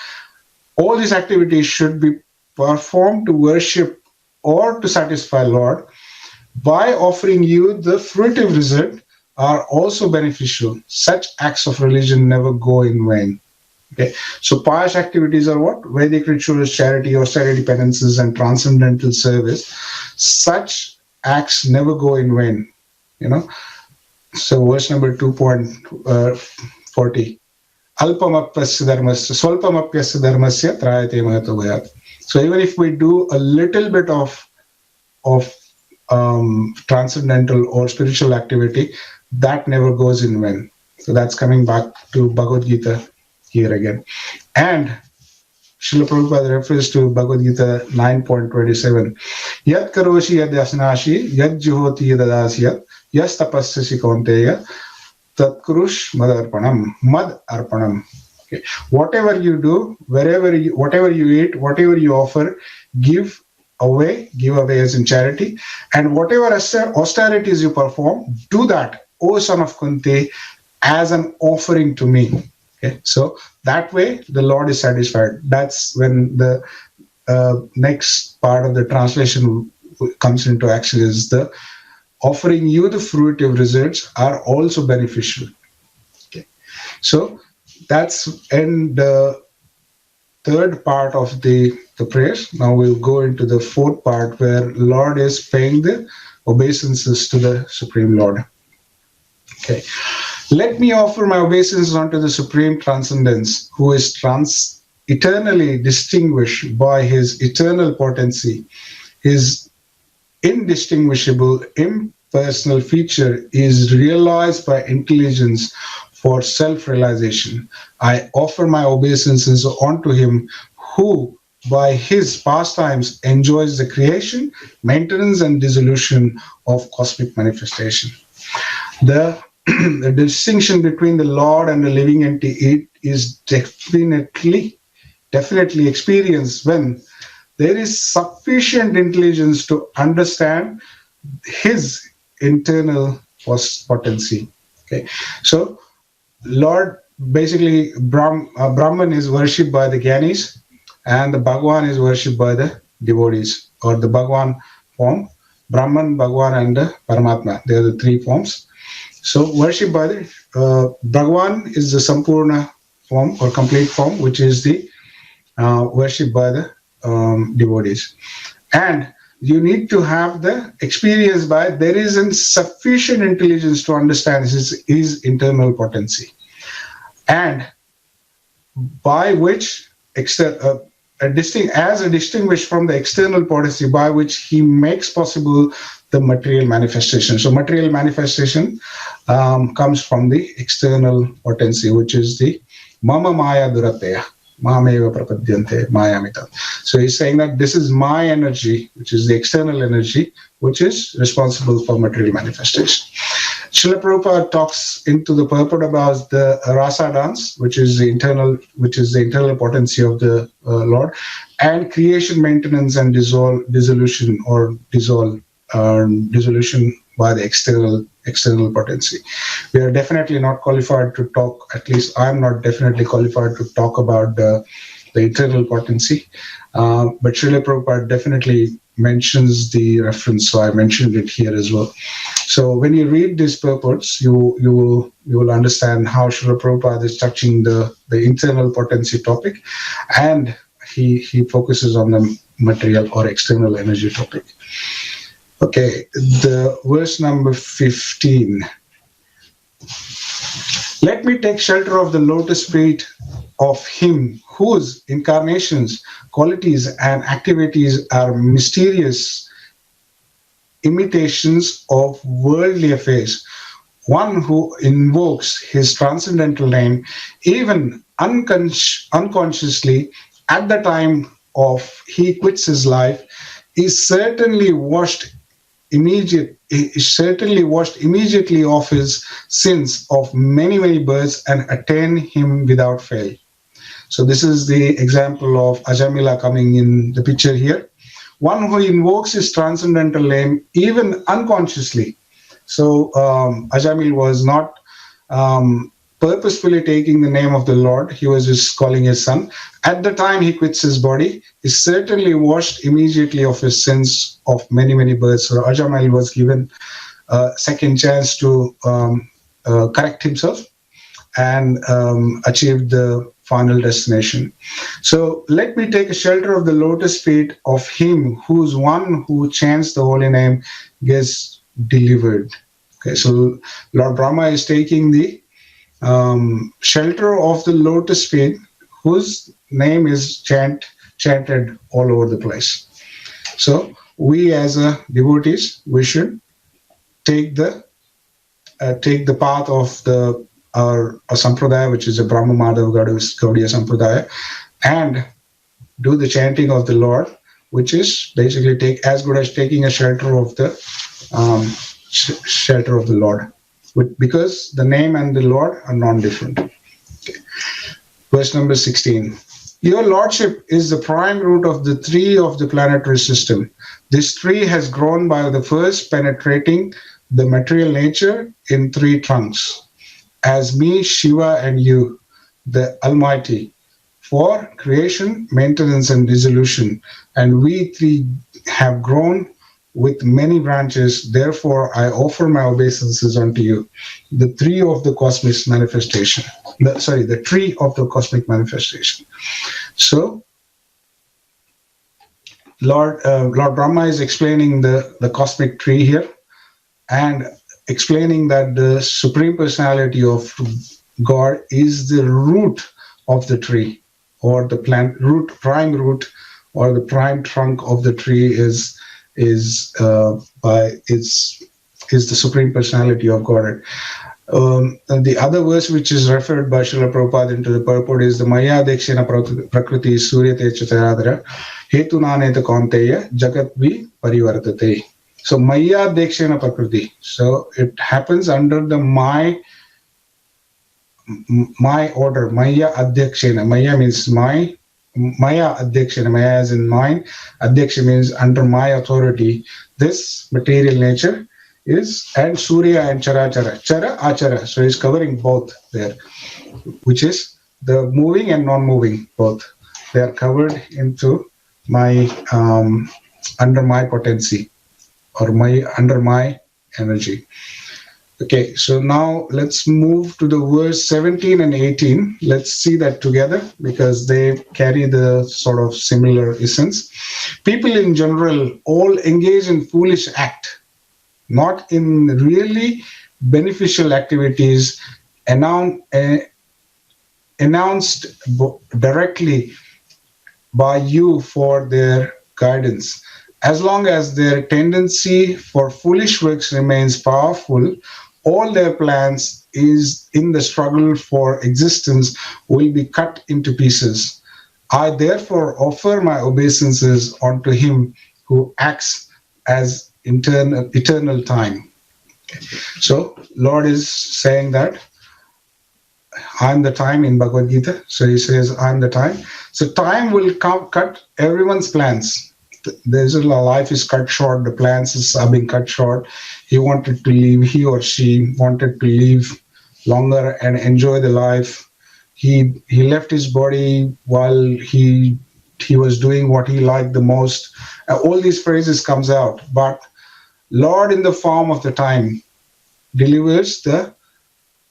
All these activities should be performed to worship or to satisfy Lord by offering you the fruitive result are also beneficial. Such acts of religion never go in vain. Okay, so pious activities are what? Vedic rituals, charity, austerity, penances, and transcendental service. Such acts never go in vain. So verse number 2.40. Alpamapyasya dharmasya, swalpamapyasya dharmasya trayate mahato bhayat. So even if we do a little bit of transcendental or spiritual activity, that never goes in vain. So that's coming back to Bhagavad Gita here again. And Srila Prabhupada refers to Bhagavad Gita 9.27. Yat karoshi yad yasnashi, yad juhoti yad adasyat, yas tapasyasi kaunteya, tatkurush mad arpanam. Okay. Whatever you do, whatever you eat, whatever you offer, give away as in charity, and whatever austerities you perform, do that, O son of Kunti, as an offering to me. Okay, so that way the Lord is satisfied. That's when the next part of the translation comes into action, is the offering you the fruitive results are also beneficial. Okay, so that's in the third part of the prayers. Now we'll go into the fourth part, where Lord is paying the obeisances to the Supreme Lord. Okay. Let me offer my obeisances unto the Supreme Transcendence, who is eternally distinguished by his eternal potency. His indistinguishable, impersonal feature is realized by intelligence for self-realization. I offer my obeisances unto him who, by his pastimes, enjoys the creation, maintenance, and dissolution of cosmic manifestation. The distinction between the Lord and the living entity is definitely experienced when there is sufficient intelligence to understand his internal potency. Okay, so Lord, basically Brahman is worshipped by the Gyanis, and the Bhagwan is worshipped by the devotees, or the Bhagwan form, Brahman, Bhagwan, and the Paramatma. They are the three forms. So worshipped by the Bhagavan is the Sampurna form or complete form, which is the worshipped by the devotees. And you need to have the experience by there is insufficient intelligence to understand his internal potency, and by which as a distinguished from the external potency by which he makes possible the material manifestation. So material manifestation comes from the external potency, which is the mama maya durateya. Mameva prapadyante mayamita. So he's saying that this is my energy, which is the external energy, which is responsible for material manifestation. Srila Prabhupada talks into the purport about the rasa dance, which is the internal potency of the Lord, and creation, maintenance, and dissolution by the external potency. We are definitely not qualified to talk, at least I'm not definitely qualified to talk about the internal potency, but Srila Prabhupada definitely mentions the reference, so I mentioned it here as well. So when you read these purports, you will understand how Srila Prabhupada is touching the internal potency topic, and he focuses on the material or external energy topic. Okay, the verse number 15. Let me take shelter of the lotus feet of him whose incarnations, qualities, and activities are mysterious imitations of worldly affairs. One who invokes his transcendental name, even unconsciously, at the time of he quits his life, is certainly washed immediately of his sins of many births and attain him without fail. So this is the example of Ajamila coming in the picture here. One who invokes his transcendental name even unconsciously. So Ajamil was not purposefully taking the name of the Lord. He was just calling his son. At the time he quits his body, is certainly washed immediately of his sins of many births. So Ajamil was given a second chance to correct himself and achieve the final destination. So let me take a shelter of the lotus feet of him who's one who chants the holy name gets delivered. Okay, so Lord Brahma is taking the shelter of the lotus feet whose name is chanted all over the place. So we as a devotees, we should take the path of our sampradaya, which is a Brahma Madhava Gaudiya Sampradaya, and do the chanting of the Lord, which is basically as good as taking a shelter of the Lord, because the name and the Lord are non-different. Okay. Verse number 16. Your Lordship is the prime root of the tree of the planetary system. This tree has grown by the first penetrating the material nature in three trunks. As me, Shiva, and you, the Almighty, for creation, maintenance, and dissolution. And we three have grown with many branches. Therefore, I offer my obeisances unto you. The tree of the cosmic manifestation. The tree of the cosmic manifestation. So, Lord Brahma is explaining the cosmic tree here, and explaining that the Supreme Personality of God is the root of the tree, or the plant prime root, or the prime trunk of the tree is the Supreme Personality of God. And the other verse which is referred by Srila Prabhupada into the purport is the Maya Dekshena Prakriti Suryate Chataradara Hetunaneta Kaunteya Jagatvi Parivartate. So Maya Dekshena Prakriti. So it happens under the my order. Maya Adhyakshena. Maya means my. Maya Adhyakshena. Maya as in mine. Adhyaksha means under my authority. This material nature is, and Surya and Charachara. Chara, Achara. So he's covering both there, which is the moving and non-moving both. They are covered into my under my potency, or under my energy. Okay, so now let's move to the verse 17 and 18. Let's see that together because they carry the sort of similar essence. People in general all engage in foolish act, not in really beneficial activities announced directly by you for their guidance. As long as their tendency for foolish works remains powerful, all their plans is in the struggle for existence will be cut into pieces. I therefore offer my obeisances unto him who acts as eternal time. So Lord is saying that I'm the time in Bhagavad Gita. So he says, I'm the time. So time will cut everyone's plans. There's a life is cut short. The plans are being cut short. He or she wanted to live longer and enjoy the life. He left his body while he was doing what he liked the most. All these phrases comes out. But Lord in the form of the time delivers the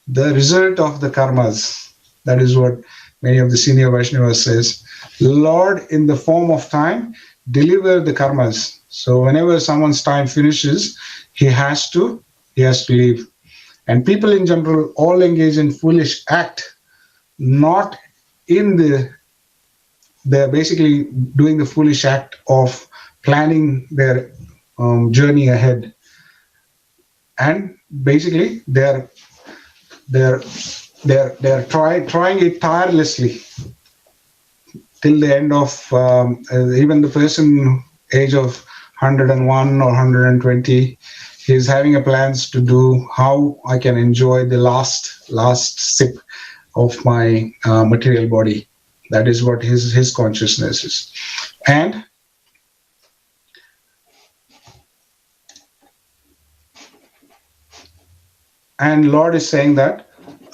result of the karmas. That is what many of the senior Vaishnavas says. Lord, in the form of time, deliver the karmas. So whenever someone's time finishes, he has to leave. And people in general all engage in foolish act, not in they're basically doing the foolish act of planning their journey ahead. And basically they're trying it tirelessly till the end of even the person age of 101 or 120. He's having a plans to do how I can enjoy the last sip of my material body. That is what his consciousness is. And Lord is saying that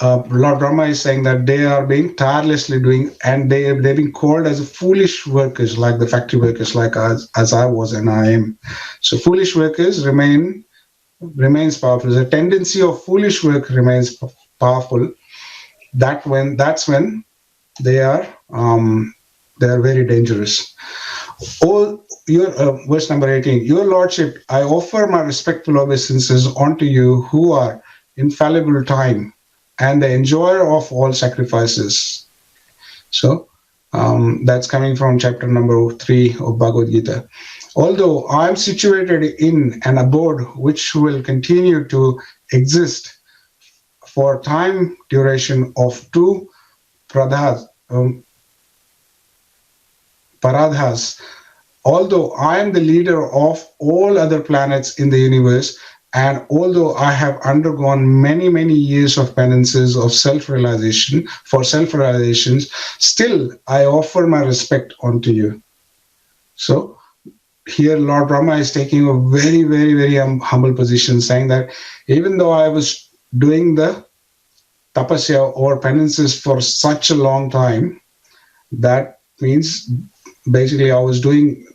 Lord Brahma is saying that they are being tirelessly doing, and they've been called as foolish workers, like the factory workers, like as I was and I am. So foolish workers remains powerful. The tendency of foolish work remains powerful. That's when they are very dangerous. All your verse number 18. Your Lordship, I offer my respectful obeisances unto you who are infallible time and the enjoyer of all sacrifices. So that's coming from chapter number 3 of Bhagavad Gita. Although I am situated in an abode which will continue to exist for time duration of 2 paradhas, although I am the leader of all other planets in the universe, and although I have undergone many, many years of penances of self-realizations, still I offer my respect unto you. So here Lord Brahma is taking a very, very, very humble position, saying that even though I was doing the tapasya or penances for such a long time, that means basically I was doing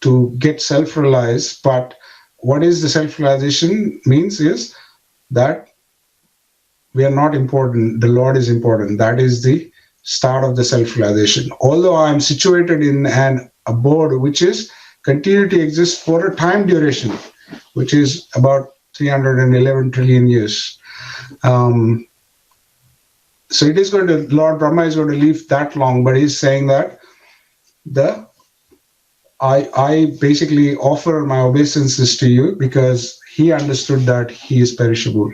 to get self-realized, but what is the self-realization means is that we are not important. The Lord is important. That is the start of the self-realization. Although I am situated in an abode which is continue to exist for a time duration, which is about 311 trillion years. So it is going to, Lord Brahma is going to live that long, but he's saying that I basically offer my obeisances to you because he understood that he is perishable.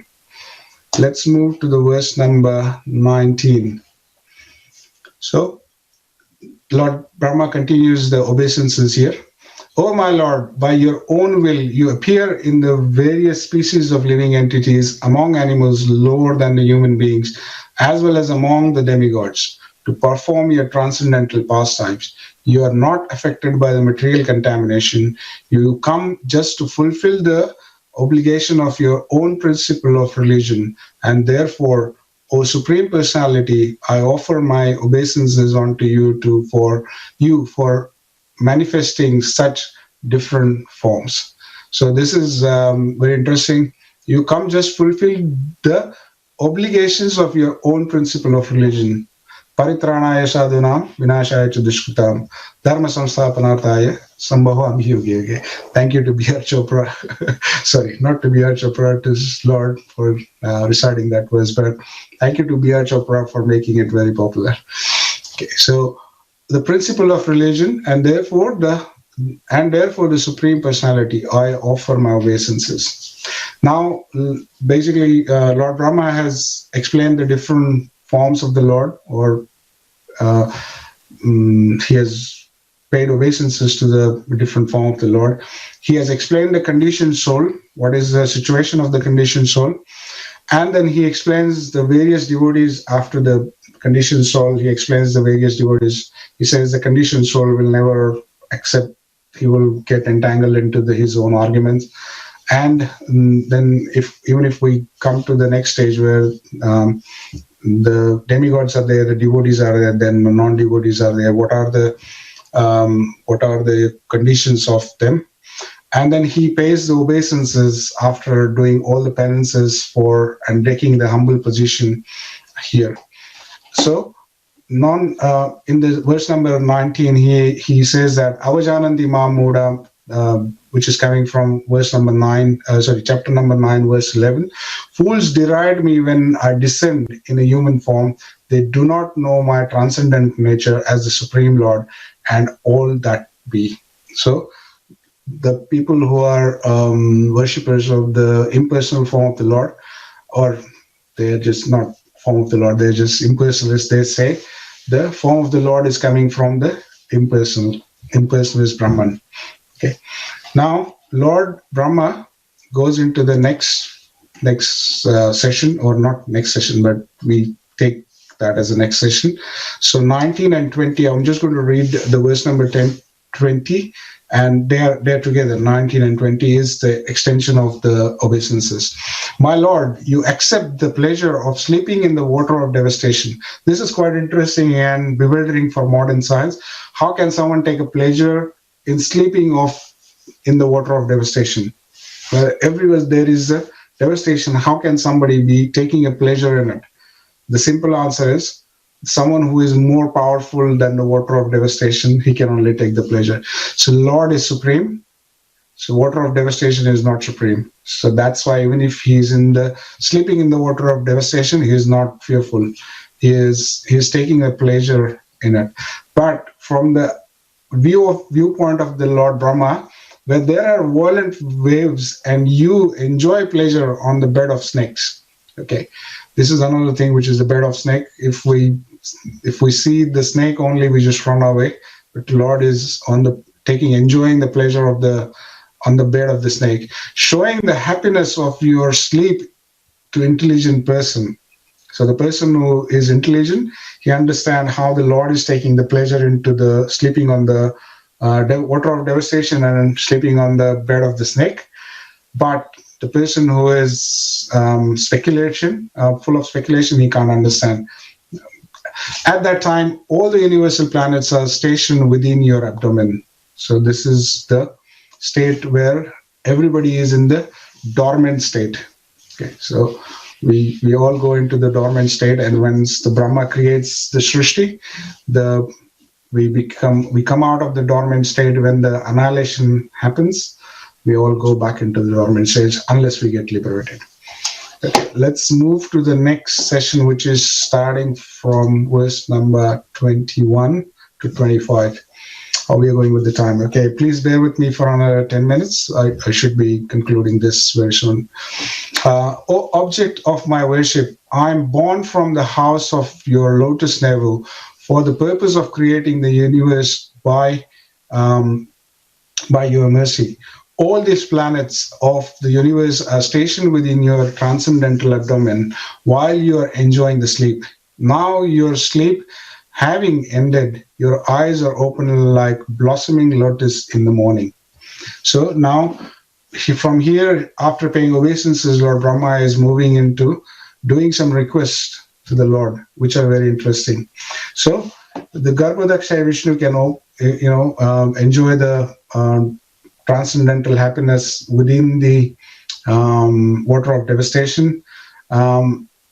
Let's move to the verse number 19. So Lord Brahma continues the obeisances here. Oh my Lord, by your own will you appear in the various species of living entities among animals lower than the human beings, as well as among the demigods, to perform your transcendental pastimes. You are not affected by the material contamination. You come just to fulfill the obligation of your own principle of religion, and therefore, O Supreme Personality, I offer my obeisances unto you for manifesting such different forms. So this is very interesting. You come just fulfill the obligations of your own principle of religion. Paritranaya sadhunam vinashaya cha dushkritam dharma samsthapanarthaya sambhaho abhiyuge. Thank you to B.R. Chopra. Sorry, not to B.R. Chopra, to Lord for reciting that verse, but thank you to B.R. Chopra for making it very popular. Okay, so the principle of religion, and therefore the Supreme Personality, I offer my obeisances. Now, basically, Lord Brahma has explained the different forms of the Lord, or he has paid obeisances to the different form of the Lord. He has explained the conditioned soul, what is the situation of the conditioned soul, and then he explains the various devotees after the conditioned soul. He explains the various devotees. He says the conditioned soul will never accept, he will get entangled into his own arguments. And then even if we come to the next stage where the demigods are there, the devotees are there, then the non-devotees are there, what are the conditions of them? And then he pays the obeisances after doing all the penances for and taking the humble position here. So in the verse number 19, he says that avajananti ma muda, which is coming from verse number 9, chapter number 9, verse 11. Fools deride me when I descend in a human form. They do not know my transcendent nature as the Supreme Lord and all that be. So the people who are worshippers of the impersonal form of the Lord, or they're just not form of the Lord, they're just impersonalists, they say the form of the Lord is coming from the impersonalist Brahman. Okay. Now, Lord Brahma goes into the next session, or not next session, but we take that as the next session. So 19 and 20, I'm just going to read the verse number 10, 20, and they're together. 19 and 20 is the extension of the obeisances. My Lord, you accept the pleasure of sleeping in the water of devastation. This is quite interesting and bewildering for modern science. How can someone take a pleasure in sleeping in the water of devastation? Where everywhere there is a devastation, how can somebody be taking a pleasure in it? The simple answer is someone who is more powerful than the water of devastation, he can only take the pleasure. So Lord is supreme. So water of devastation is not supreme. So that's why even if he's sleeping in the water of devastation, he is not fearful. He is taking a pleasure in it. But from the viewpoint of the Lord Brahma, where there are violent waves and you enjoy pleasure on the bed of snakes. Okay, this is another thing, which is the bed of snake. If we see the snake only, we just run away. But the Lord is enjoying the pleasure on the bed of the snake, showing the happiness of your sleep to intelligent person. So the person who is intelligent, he understands how the Lord is taking the pleasure into the sleeping on the water of devastation and sleeping on the bed of the snake. But the person who is full of speculation, he can't understand. At that time, all the universal planets are stationed within your abdomen. So this is the state where everybody is in the dormant state. Okay, so we all go into the dormant state, and once the Brahma creates the Srishti, we come out of the dormant state. When the annihilation happens, we all go back into the dormant stage unless we get liberated. Okay, let's move to the next session, which is starting from verse number 21 to 25. How we are going with the time? Okay, please bear with me for another 10 minutes. I should be concluding this very soon. O object of my worship, I am born from the house of your lotus navel for the purpose of creating the universe by your mercy. All these planets of the universe are stationed within your transcendental abdomen while you are enjoying the sleep. Now your sleep having ended, your eyes are open like blossoming lotus in the morning. So now, from here, after paying obeisances, Lord Brahma is moving into doing some requests to the Lord, which are very interesting. So the Garbhodakshaya Vishnu can enjoy the transcendental happiness within the water of devastation.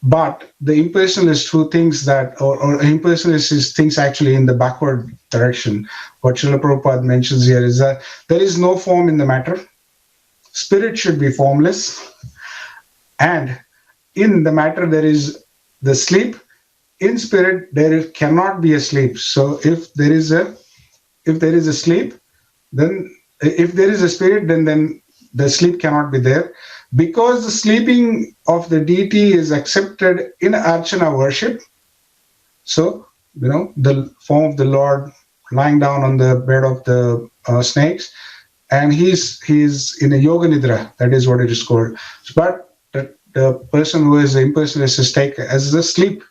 But the impersonalist who thinks that, or impersonalist thinks actually in the backward direction. What Srila Prabhupada mentions here is that there is no form in the matter. Spirit should be formless, and in the matter there is the sleep. In spirit there cannot be a sleep. So if there is a sleep, then if there is a spirit, then the sleep cannot be there, because the sleeping of the deity is accepted in archana worship. So the form of the Lord lying down on the bed of the snakes, and he's in a yoga nidra. That is what it is called. But the person who is the impersonalist is taken as a sleep.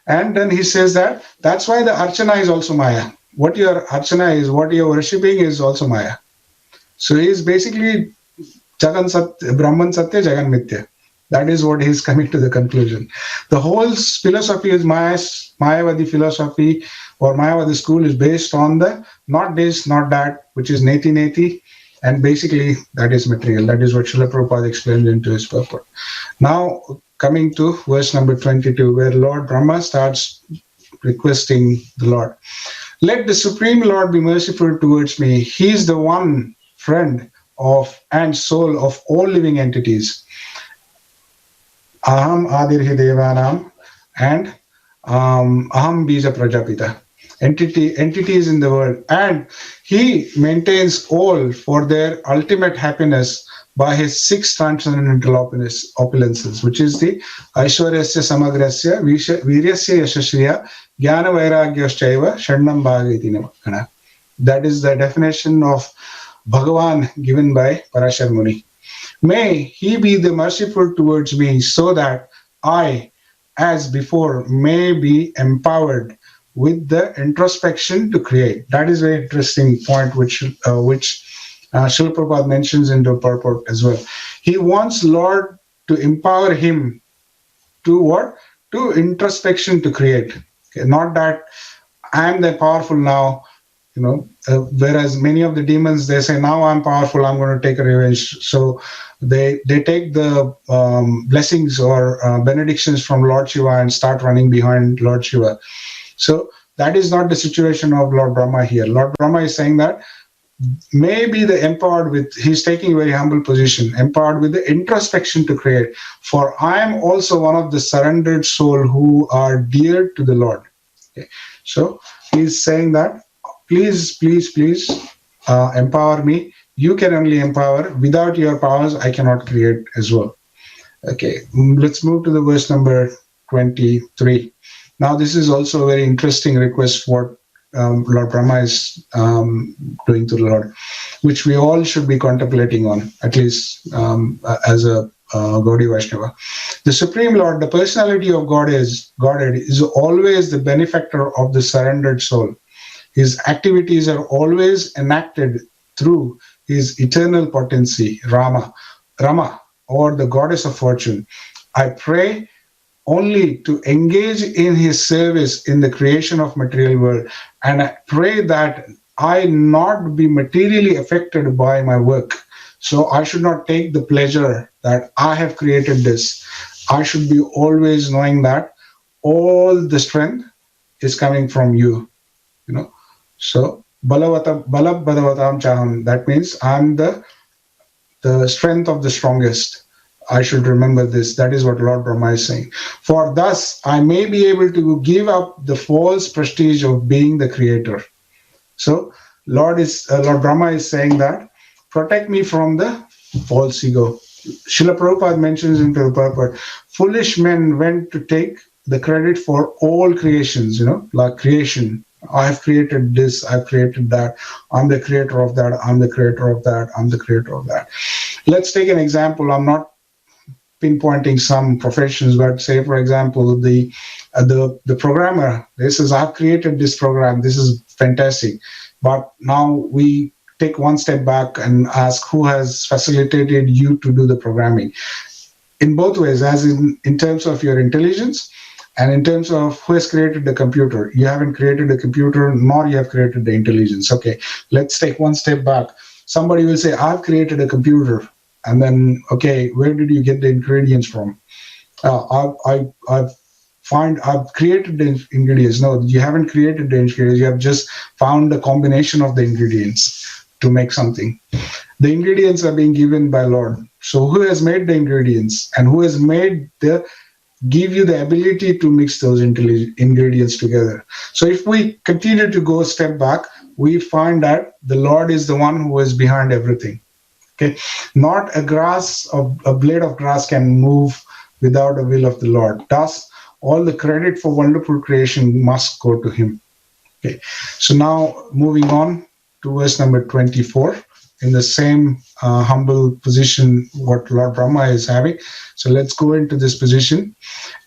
And then he says that that's why the archana is also Maya. What your archana is, what you're worshipping is also Maya. So he is basically Jagan Satya, Brahman Satya, Jagan Mithya. That is what he is coming to the conclusion. The whole philosophy is Mayavadi philosophy, or Mayavadi school is based on the not this, not that, which is neti neti, and basically that is material. That is what Srila Prabhupada explained into his purport. Now, coming to verse number 22, where Lord Brahma starts requesting the Lord. Let the Supreme Lord be merciful towards me. He is the one friend of and soul of all living entities. Aham Adirhi Devanam and Aham Bija Prajapita. Entities in the world. And he maintains all for their ultimate happiness by his 6 transcendental opulences, which is the Aishwaryasya Samagrasya, Viryasya Yashasriya, Jnana Vairagyaschaiva, Sharnam Bhagavati Namakana. That is the definition of Bhagavan given by Parashar Muni. May he be the merciful towards me, so that I, as before, may be empowered with the introspection to create. That is a very interesting point, which Srila Prabhupada mentions in the purport as well. He wants Lord to empower him to what? To introspection to create. Okay? Not that I am the powerful now, whereas many of the demons, they say, now I'm powerful, I'm going to take a revenge. So they take the blessings or benedictions from Lord Shiva and start running behind Lord Shiva. So that is not the situation of Lord Brahma here. Lord Brahma is saying that maybe the empowered with, he's taking a very humble position, empowered with the introspection to create. For I am also one of the surrendered soul who are dear to the Lord. Okay. So he's saying that, please empower me. You can only empower. Without your powers, I cannot create as well. Okay, let's move to the verse number 23. Now, this is also a very interesting request what Lord Brahma is doing to the Lord, which we all should be contemplating on, at least as a Gaudiya Vaishnava. The Supreme Lord, the personality of Godhead, is always the benefactor of the surrendered soul. His activities are always enacted through his eternal potency, Rama, or the goddess of fortune. I pray only to engage in his service in the creation of material world, and I pray that I not be materially affected by my work. So I should not take the pleasure that I have created this. I should be always knowing that all the strength is coming from you. So balab badavatam chaham. That means I'm the strength of the strongest. I should remember this. That is what Lord Brahma is saying. For thus I may be able to give up the false prestige of being the creator. So Lord Brahma is saying that protect me from the false ego. Srila Prabhupada mentions in the purport, foolish men went to take the credit for all creations, like creation. I have created this, I've created that, I'm the creator of that, I'm the creator of that, I'm the creator of that. Let's take an example. I'm not pinpointing some professions, but say, for example, the programmer, this is, I've created this program, this is fantastic. But now we take one step back and ask who has facilitated you to do the programming. In both ways, as in terms of your intelligence and in terms of who has created the computer. You haven't created the computer, nor you have created the intelligence. Okay, let's take one step back. Somebody will say, I've created a computer. And then, okay, where did you get the ingredients from? I've created the ingredients. No, you haven't created the ingredients. You have just found the combination of the ingredients to make something. The ingredients are being given by Lord. So who has made the ingredients and who has made the give you the ability to mix those ingredients together? So if we continue to go a step back, we find that the Lord is the one who is behind everything. Okay, not a blade of grass can move without the will of the Lord. Thus, all the credit for wonderful creation must go to Him. Okay, so now moving on to verse number 24, in the same humble position what Lord Brahma is having. So let's go into this position.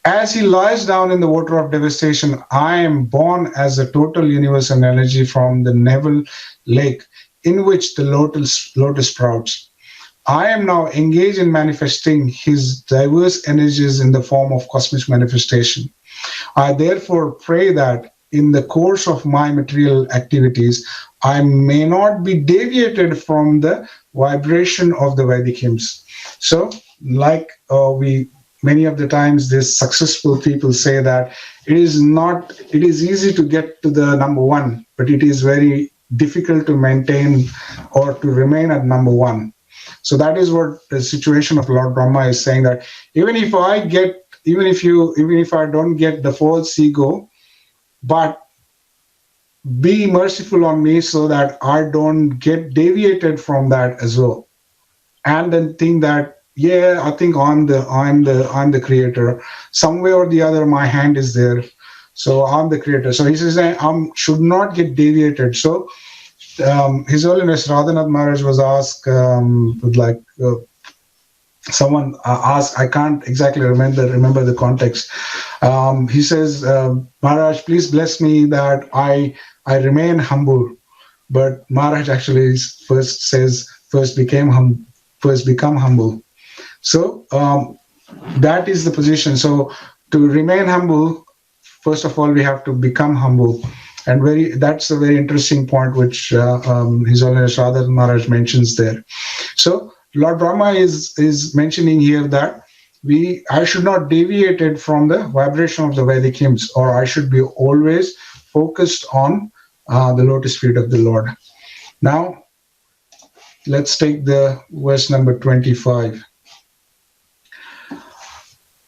As he lies down in the water of devastation, I am born as a total universal energy from the navel lake in which the lotus sprouts. I am now engaged in manifesting his diverse energies in the form of cosmic manifestation. I therefore pray that in the course of my material activities, I may not be deviated from the vibration of the Vedic hymns. So, like many of the times, these successful people say that it is easy to get to the number one, but it is very difficult to maintain or to remain at number one. So that is what the situation of Lord Brahma is saying, that even if I don't get the false ego, but be merciful on me so that I don't get deviated from that as well. And then think that, yeah, I think I'm the creator. Some way or the other, my hand is there. So I'm the creator. So he says I should not get deviated. So His Holiness Radhanath Maharaj was asked, someone asked, I can't exactly remember the context. He says, Maharaj, please bless me that I remain humble. But Maharaj actually first become humble. So that is the position. So to remain humble, first of all, we have to become humble. And that's a very interesting point which His Holiness Radha Maharaj mentions there. So Lord Brahma is mentioning here that I should not deviate it from the vibration of the Vedic hymns, or I should be always focused on the lotus feet of the Lord. Now, let's take the verse number 25.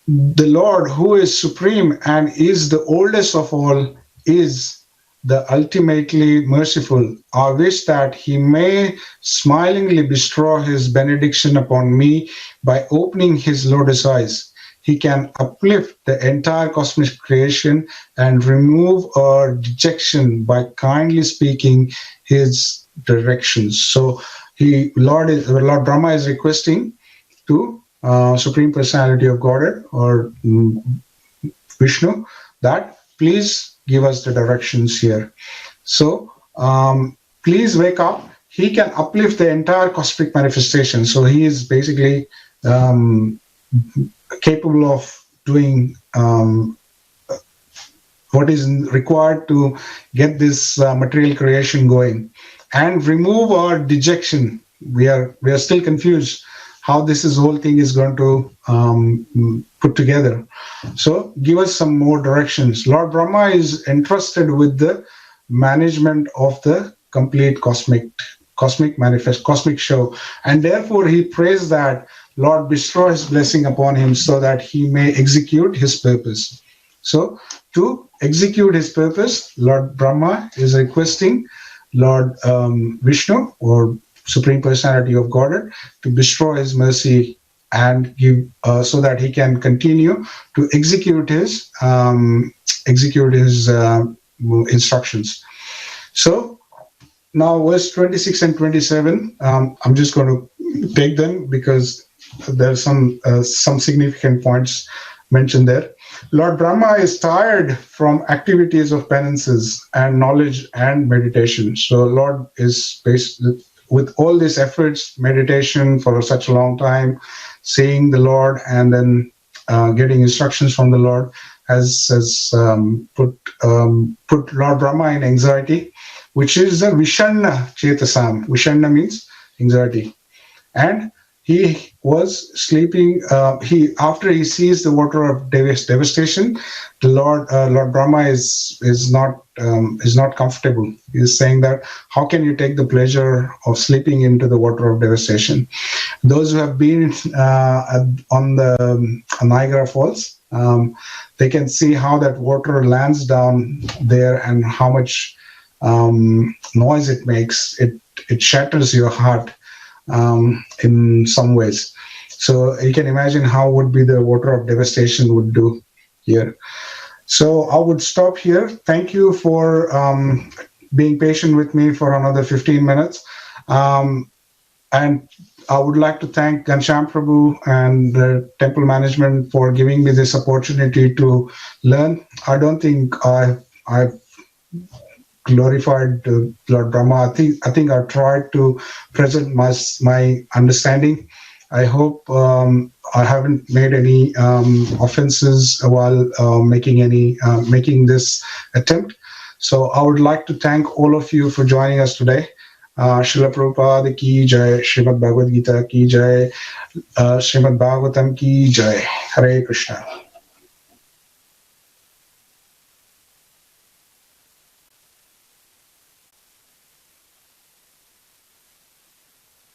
The Lord, who is supreme and is the oldest of all, is the ultimately merciful. I wish that he may smilingly bestow his benediction upon me by opening his lotus eyes. He can uplift the entire cosmic creation and remove our dejection by kindly speaking his directions. So Lord Brahma is requesting to Supreme Personality of Godhead, or Vishnu, that please give us the directions here. So please wake up. He can uplift the entire cosmic manifestation. So he is basically capable of doing what is required to get this material creation going and remove our dejection. We are still confused how this whole thing is going to put together. So give us some more directions. Lord Brahma is entrusted with the management of the complete cosmic show, and therefore he prays that Lord bestow his blessing upon him so that he may execute his purpose. So to execute his purpose, Lord Brahma is requesting Lord Vishnu, or Supreme Personality of Godhead, to bestow his mercy and give so that he can continue to execute his instructions. So now verse 26 and 27, I'm just going to take them because there are some significant points mentioned there. Lord Brahma is tired from activities of penances and knowledge and meditation. So Lord is with all these efforts, meditation for such a long time, seeing the Lord and then getting instructions from the Lord has put Lord Brahma in anxiety, which is a Vishanna Chetasam. Vishanna means anxiety. And he was sleeping. He after he sees the water of devastation, the Lord Brahma is not comfortable. He's saying that how can you take the pleasure of sleeping into the water of devastation? Those who have been on the Niagara Falls, they can see how that water lands down there and how much noise it makes. It shatters your heart in some ways. So you can imagine how would be the water of devastation would do here. So I would stop here. Thank you for being patient with me for another 15 minutes. And I would like to thank Ghanshyam Prabhu and the temple management for giving me this opportunity to learn. I don't think I've glorified Lord Brahma. I think I tried to present my understanding. I hope I haven't made any offenses while making this attempt. So I would like to thank all of you for joining us today. Srila Prabhupada ki jai, Srimad Bhagavad Gita ki jai, Srimad Bhagavatam ki jai. Hare Krishna.